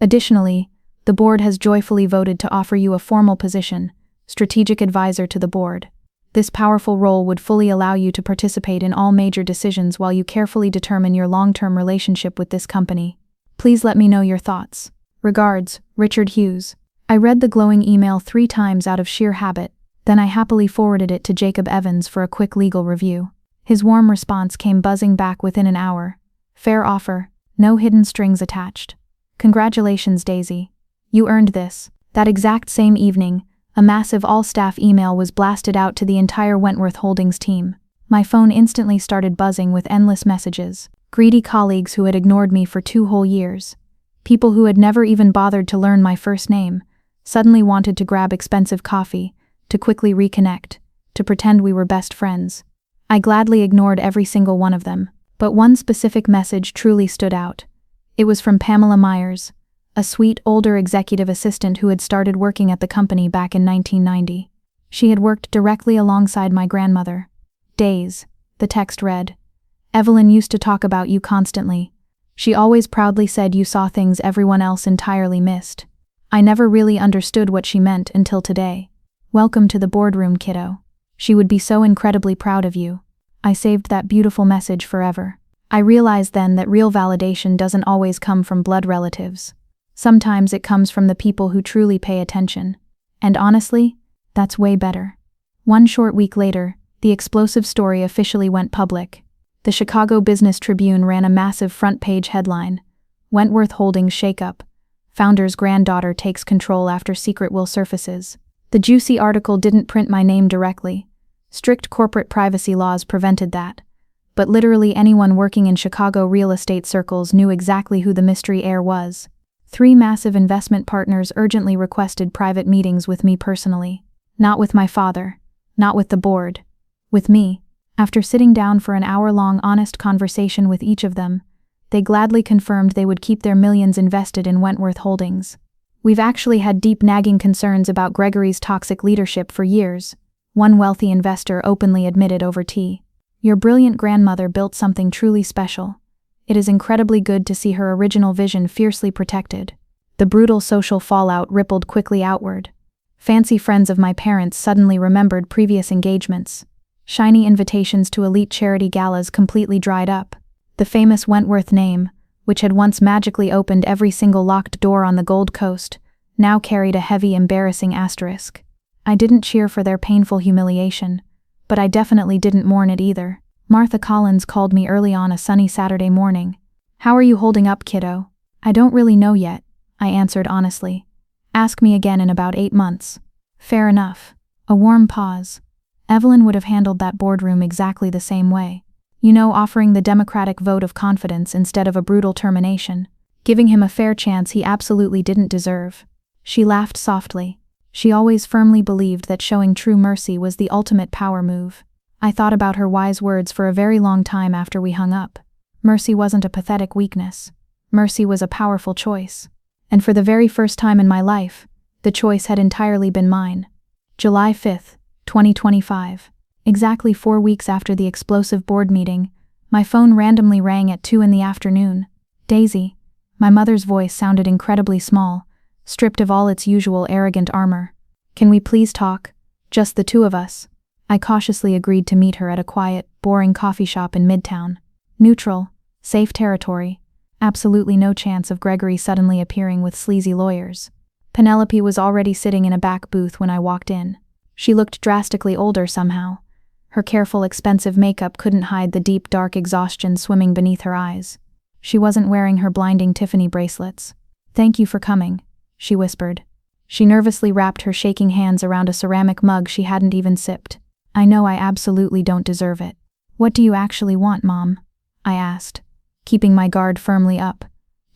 Additionally, the board has joyfully voted to offer you a formal position, strategic advisor to the board. This powerful role would fully allow you to participate in all major decisions while you carefully determine your long-term relationship with this company. Please let me know your thoughts. Regards, Richard Hughes. I read the glowing email 3 times out of sheer habit, then I happily forwarded it to Jacob Evans for a quick legal review. His warm response came buzzing back within an hour. Fair offer, no hidden strings attached. Congratulations, Daisy. You earned this. That exact same evening, a massive all-staff email was blasted out to the entire Wentworth Holdings team. My phone instantly started buzzing with endless messages. Greedy colleagues who had ignored me for 2 whole years. People who had never even bothered to learn my first name, suddenly wanted to grab expensive coffee, to quickly reconnect, to pretend we were best friends. I gladly ignored every single one of them, but one specific message truly stood out. It was from Pamela Myers, a sweet older executive assistant who had started working at the company back in 1990. She had worked directly alongside my grandmother. Days, the text read. Evelyn used to talk about you constantly. She always proudly said you saw things everyone else entirely missed. I never really understood what she meant until today. Welcome to the boardroom, kiddo. She would be so incredibly proud of you. I saved that beautiful message forever. I realized then that real validation doesn't always come from blood relatives. Sometimes it comes from the people who truly pay attention. And honestly, that's way better. 1 short week later, the explosive story officially went public. The Chicago Business Tribune ran a massive front-page headline. Wentworth Holdings shakeup. Founder's granddaughter takes control after secret will surfaces. The juicy article didn't print my name directly. Strict corporate privacy laws prevented that. But literally anyone working in Chicago real estate circles knew exactly who the mystery heir was. 3 massive investment partners urgently requested private meetings with me personally. Not with my father. Not with the board. With me. After sitting down for an hour-long honest conversation with each of them, they gladly confirmed they would keep their millions invested in Wentworth Holdings. We've actually had deep nagging concerns about Gregory's toxic leadership for years, one wealthy investor openly admitted over tea. Your brilliant grandmother built something truly special. It is incredibly good to see her original vision fiercely protected. The brutal social fallout rippled quickly outward. Fancy friends of my parents suddenly remembered previous engagements. Shiny invitations to elite charity galas completely dried up. The famous Wentworth name, which had once magically opened every single locked door on the Gold Coast, now carried a heavy, embarrassing asterisk. I didn't cheer for their painful humiliation, but I definitely didn't mourn it either. Martha Collins called me early on a sunny Saturday morning. How are you holding up, kiddo? I don't really know yet, I answered honestly. Ask me again in about 8 months. Fair enough. A warm pause. Evelyn would have handled that boardroom exactly the same way. You know, offering the democratic vote of confidence instead of a brutal termination. Giving him a fair chance he absolutely didn't deserve. She laughed softly. She always firmly believed that showing true mercy was the ultimate power move. I thought about her wise words for a very long time after we hung up. Mercy wasn't a pathetic weakness. Mercy was a powerful choice. And for the very first time in my life, the choice had entirely been mine. July 5th, 2025. Exactly 4 weeks after the explosive board meeting, my phone randomly rang at 2 in the afternoon. Daisy. My mother's voice sounded incredibly small, stripped of all its usual arrogant armor. Can we please talk? Just the 2 of us. I cautiously agreed to meet her at a quiet, boring coffee shop in Midtown. Neutral, safe territory. Absolutely no chance of Gregory suddenly appearing with sleazy lawyers. Penelope was already sitting in a back booth when I walked in. She looked drastically older somehow. Her careful, expensive makeup couldn't hide the deep, dark exhaustion swimming beneath her eyes. She wasn't wearing her blinding Tiffany bracelets. Thank you for coming, she whispered. She nervously wrapped her shaking hands around a ceramic mug she hadn't even sipped. I know I absolutely don't deserve it. What do you actually want, Mom? I asked, keeping my guard firmly up.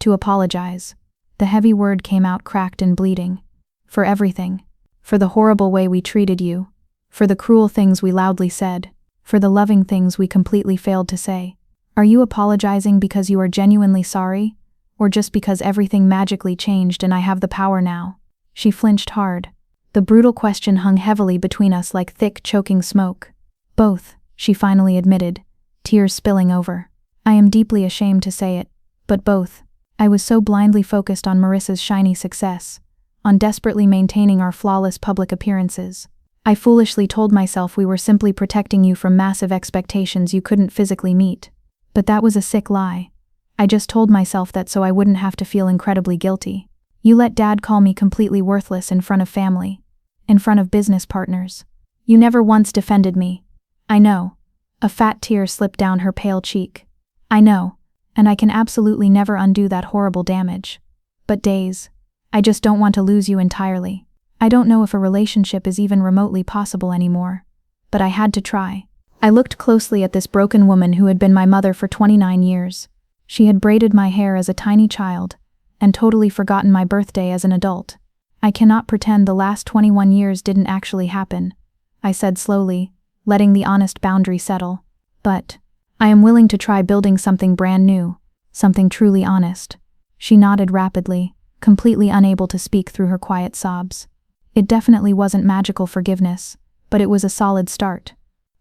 To apologize. The heavy word came out cracked and bleeding. For everything. For the horrible way we treated you. For the cruel things we loudly said. For the loving things we completely failed to say. Are you apologizing because you are genuinely sorry? Or just because everything magically changed and I have the power now?" She flinched hard. The brutal question hung heavily between us like thick, choking smoke. "Both," she finally admitted, tears spilling over. "I am deeply ashamed to say it, but both." I was so blindly focused on Marissa's shiny success, on desperately maintaining our flawless public appearances. I foolishly told myself we were simply protecting you from massive expectations you couldn't physically meet. But that was a sick lie. I just told myself that so I wouldn't have to feel incredibly guilty. You let Dad call me completely worthless in front of family, in front of business partners. You never once defended me. I know. A fat tear slipped down her pale cheek. I know, and I can absolutely never undo that horrible damage. But Days, I just don't want to lose you entirely. I don't know if a relationship is even remotely possible anymore. But I had to try. I looked closely at this broken woman who had been my mother for 29 years. She had braided my hair as a tiny child, and totally forgotten my birthday as an adult. I cannot pretend the last 21 years didn't actually happen, I said slowly, letting the honest boundary settle. But I am willing to try building something brand new, something truly honest. She nodded rapidly, completely unable to speak through her quiet sobs. It definitely wasn't magical forgiveness, but it was a solid start.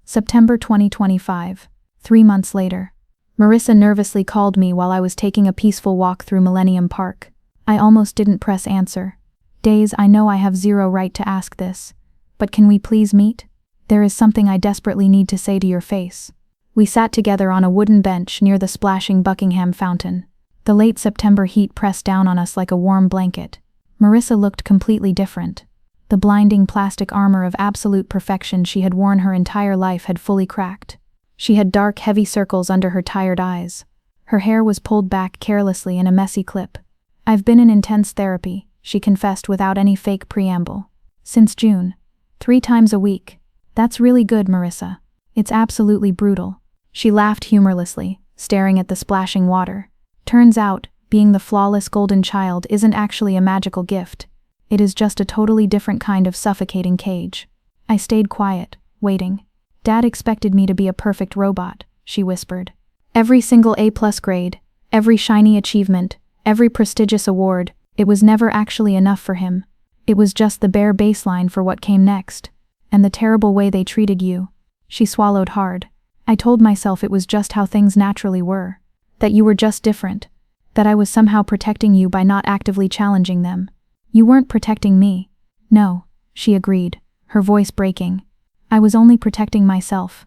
September 2025, 3 months later. Marissa nervously called me while I was taking a peaceful walk through Millennium Park. I almost didn't press answer. Days, I know I have zero right to ask this, but can we please meet? There is something I desperately need to say to your face. We sat together on a wooden bench near the splashing Buckingham fountain. The late September heat pressed down on us like a warm blanket. Marissa looked completely different. The blinding plastic armor of absolute perfection she had worn her entire life had fully cracked. She had dark, heavy circles under her tired eyes. Her hair was pulled back carelessly in a messy clip. "I've been in intense therapy," she confessed without any fake preamble. "Since June. 3 times a week. That's really good, Marissa. It's absolutely brutal." She laughed humorlessly, staring at the splashing water. "Turns out, being the flawless golden child isn't actually a magical gift. It is just a totally different kind of suffocating cage." I stayed quiet, waiting. "Dad expected me to be a perfect robot," she whispered. "Every single A+ grade, every shiny achievement, every prestigious award, it was never actually enough for him. It was just the bare baseline for what came next. And the terrible way they treated you." She swallowed hard. "I told myself it was just how things naturally were. That you were just different. That I was somehow protecting you by not actively challenging them. You weren't protecting me." "No," she agreed, her voice breaking. "I was only protecting myself.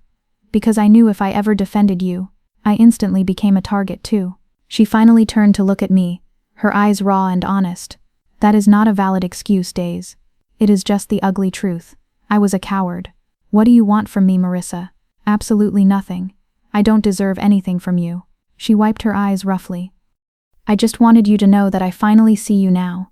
Because I knew if I ever defended you, I instantly became a target too." She finally turned to look at me, her eyes raw and honest. "That is not a valid excuse, Days. It is just the ugly truth. I was a coward. What do you want from me, Marissa? Absolutely nothing. I don't deserve anything from you." She wiped her eyes roughly. "I just wanted you to know that I finally see you now.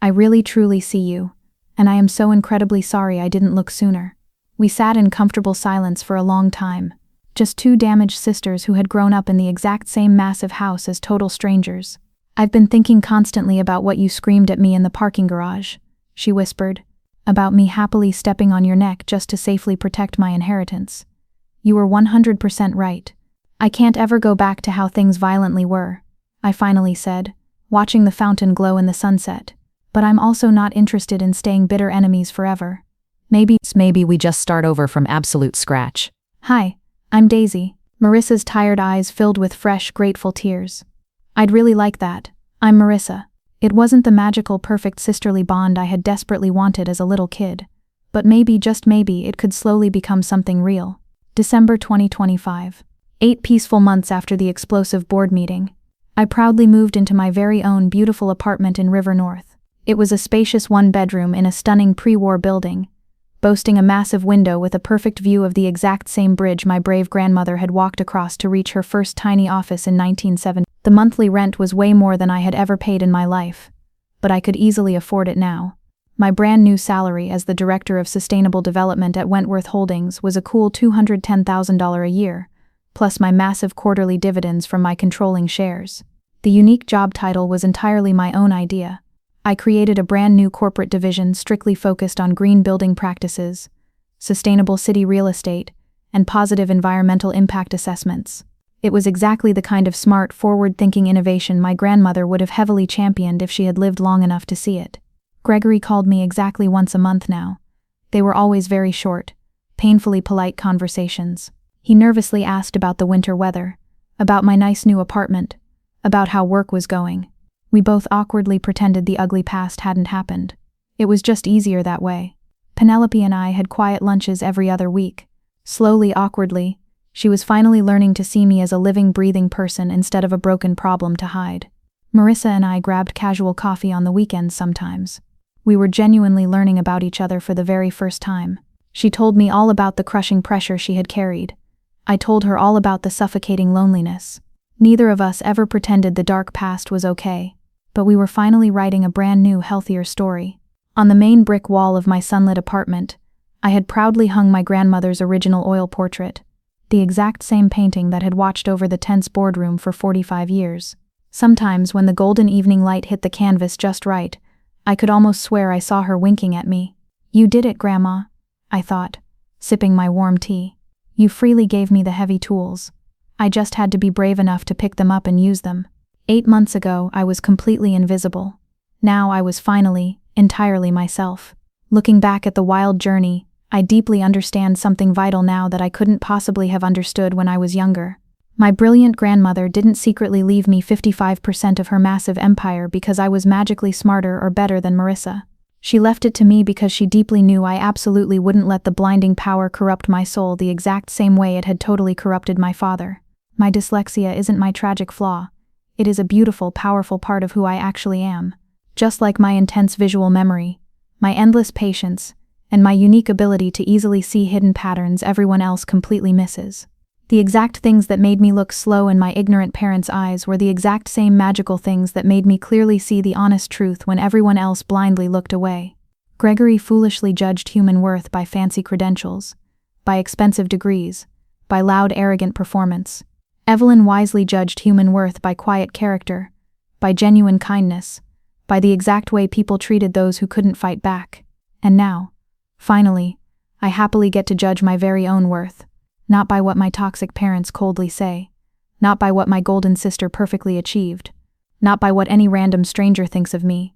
I really truly see you, and I am so incredibly sorry I didn't look sooner." We sat in comfortable silence for a long time, just 2 damaged sisters who had grown up in the exact same massive house as total strangers. "I've been thinking constantly about what you screamed at me in the parking garage," she whispered, "about me happily stepping on your neck just to safely protect my inheritance. You were 100% right. I can't ever go back to how things violently were," I finally said, watching the fountain glow in the sunset. "But I'm also not interested in staying bitter enemies forever. Maybe we just start over from absolute scratch." "Hi, I'm Daisy." Marissa's tired eyes filled with fresh, grateful tears. "I'd really like that. I'm Marissa." It wasn't the magical, perfect sisterly bond I had desperately wanted as a little kid. But maybe, just maybe, it could slowly become something real. December 2025. 8 peaceful months after the explosive board meeting. I proudly moved into my very own beautiful apartment in River North. It was a spacious 1-bedroom in a stunning pre-war building, boasting a massive window with a perfect view of the exact same bridge my brave grandmother had walked across to reach her first tiny office in 1970. The monthly rent was way more than I had ever paid in my life, but I could easily afford it now. My brand new salary as the Director of Sustainable Development at Wentworth Holdings was a cool $210,000 a year, plus my massive quarterly dividends from my controlling shares. The unique job title was entirely my own idea. I created a brand new corporate division strictly focused on green building practices, sustainable city real estate, and positive environmental impact assessments. It was exactly the kind of smart, forward-thinking innovation my grandmother would have heavily championed if she had lived long enough to see it. Gregory called me exactly once a month now. They were always very short, painfully polite conversations. He nervously asked about the winter weather, about my nice new apartment, about how work was going. We both awkwardly pretended the ugly past hadn't happened. It was just easier that way. Penelope and I had quiet lunches every other week. Slowly, awkwardly, she was finally learning to see me as a living, breathing person instead of a broken problem to hide. Marissa and I grabbed casual coffee on the weekends sometimes. We were genuinely learning about each other for the very first time. She told me all about the crushing pressure she had carried. I told her all about the suffocating loneliness. Neither of us ever pretended the dark past was okay, but we were finally writing a brand new, healthier story. On the main brick wall of my sunlit apartment, I had proudly hung my grandmother's original oil portrait, the exact same painting that had watched over the tense boardroom for 45 years. Sometimes, when the golden evening light hit the canvas just right, I could almost swear I saw her winking at me. "You did it, Grandma," I thought, sipping my warm tea. "You freely gave me the heavy tools. I just had to be brave enough to pick them up and use them." 8 months ago, I was completely invisible. Now I was finally, entirely myself. Looking back at the wild journey, I deeply understand something vital now that I couldn't possibly have understood when I was younger. My brilliant grandmother didn't secretly leave me 55% of her massive empire because I was magically smarter or better than Marissa. She left it to me because she deeply knew I absolutely wouldn't let the blinding power corrupt my soul the exact same way it had totally corrupted my father. My dyslexia isn't my tragic flaw. It is a beautiful, powerful part of who I actually am. Just like my intense visual memory, my endless patience, and my unique ability to easily see hidden patterns everyone else completely misses. The exact things that made me look slow in my ignorant parents' eyes were the exact same magical things that made me clearly see the honest truth when everyone else blindly looked away. Gregory foolishly judged human worth by fancy credentials, by expensive degrees, by loud, arrogant performance. Evelyn wisely judged human worth by quiet character, by genuine kindness, by the exact way people treated those who couldn't fight back. And now, finally, I happily get to judge my very own worth. Not by what my toxic parents coldly say, not by what my golden sister perfectly achieved, not by what any random stranger thinks of me.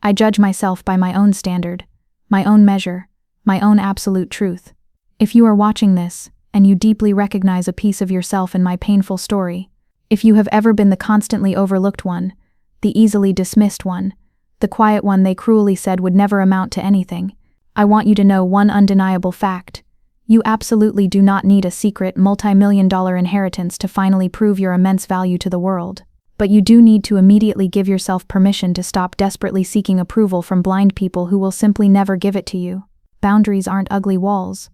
I judge myself by my own standard, my own measure, my own absolute truth. If you are watching this, and you deeply recognize a piece of yourself in my painful story, if you have ever been the constantly overlooked one, the easily dismissed one, the quiet one they cruelly said would never amount to anything, I want you to know one undeniable fact. You absolutely do not need a secret multi-million-dollar inheritance to finally prove your immense value to the world. But you do need to immediately give yourself permission to stop desperately seeking approval from blind people who will simply never give it to you. Boundaries aren't ugly walls.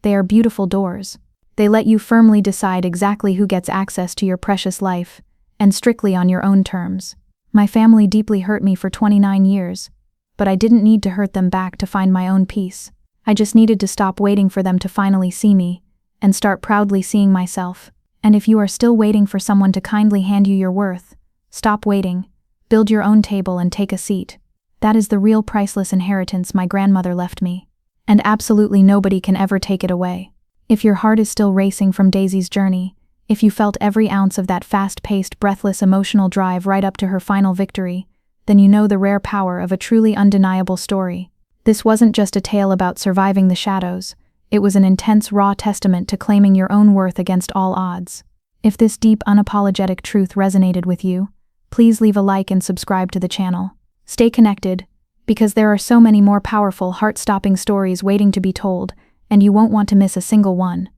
They are beautiful doors. They let you firmly decide exactly who gets access to your precious life, and strictly on your own terms. My family deeply hurt me for 29 years, but I didn't need to hurt them back to find my own peace. I just needed to stop waiting for them to finally see me, and start proudly seeing myself. And if you are still waiting for someone to kindly hand you your worth, stop waiting, build your own table and take a seat. That is the real priceless inheritance my grandmother left me. And absolutely nobody can ever take it away. If your heart is still racing from Daisy's journey, if you felt every ounce of that fast-paced, breathless emotional drive right up to her final victory, then you know the rare power of a truly undeniable story. This wasn't just a tale about surviving the shadows, it was an intense, raw testament to claiming your own worth against all odds. If this deep, unapologetic truth resonated with you, please leave a like and subscribe to the channel. Stay connected, because there are so many more powerful, heart-stopping stories waiting to be told, and you won't want to miss a single one.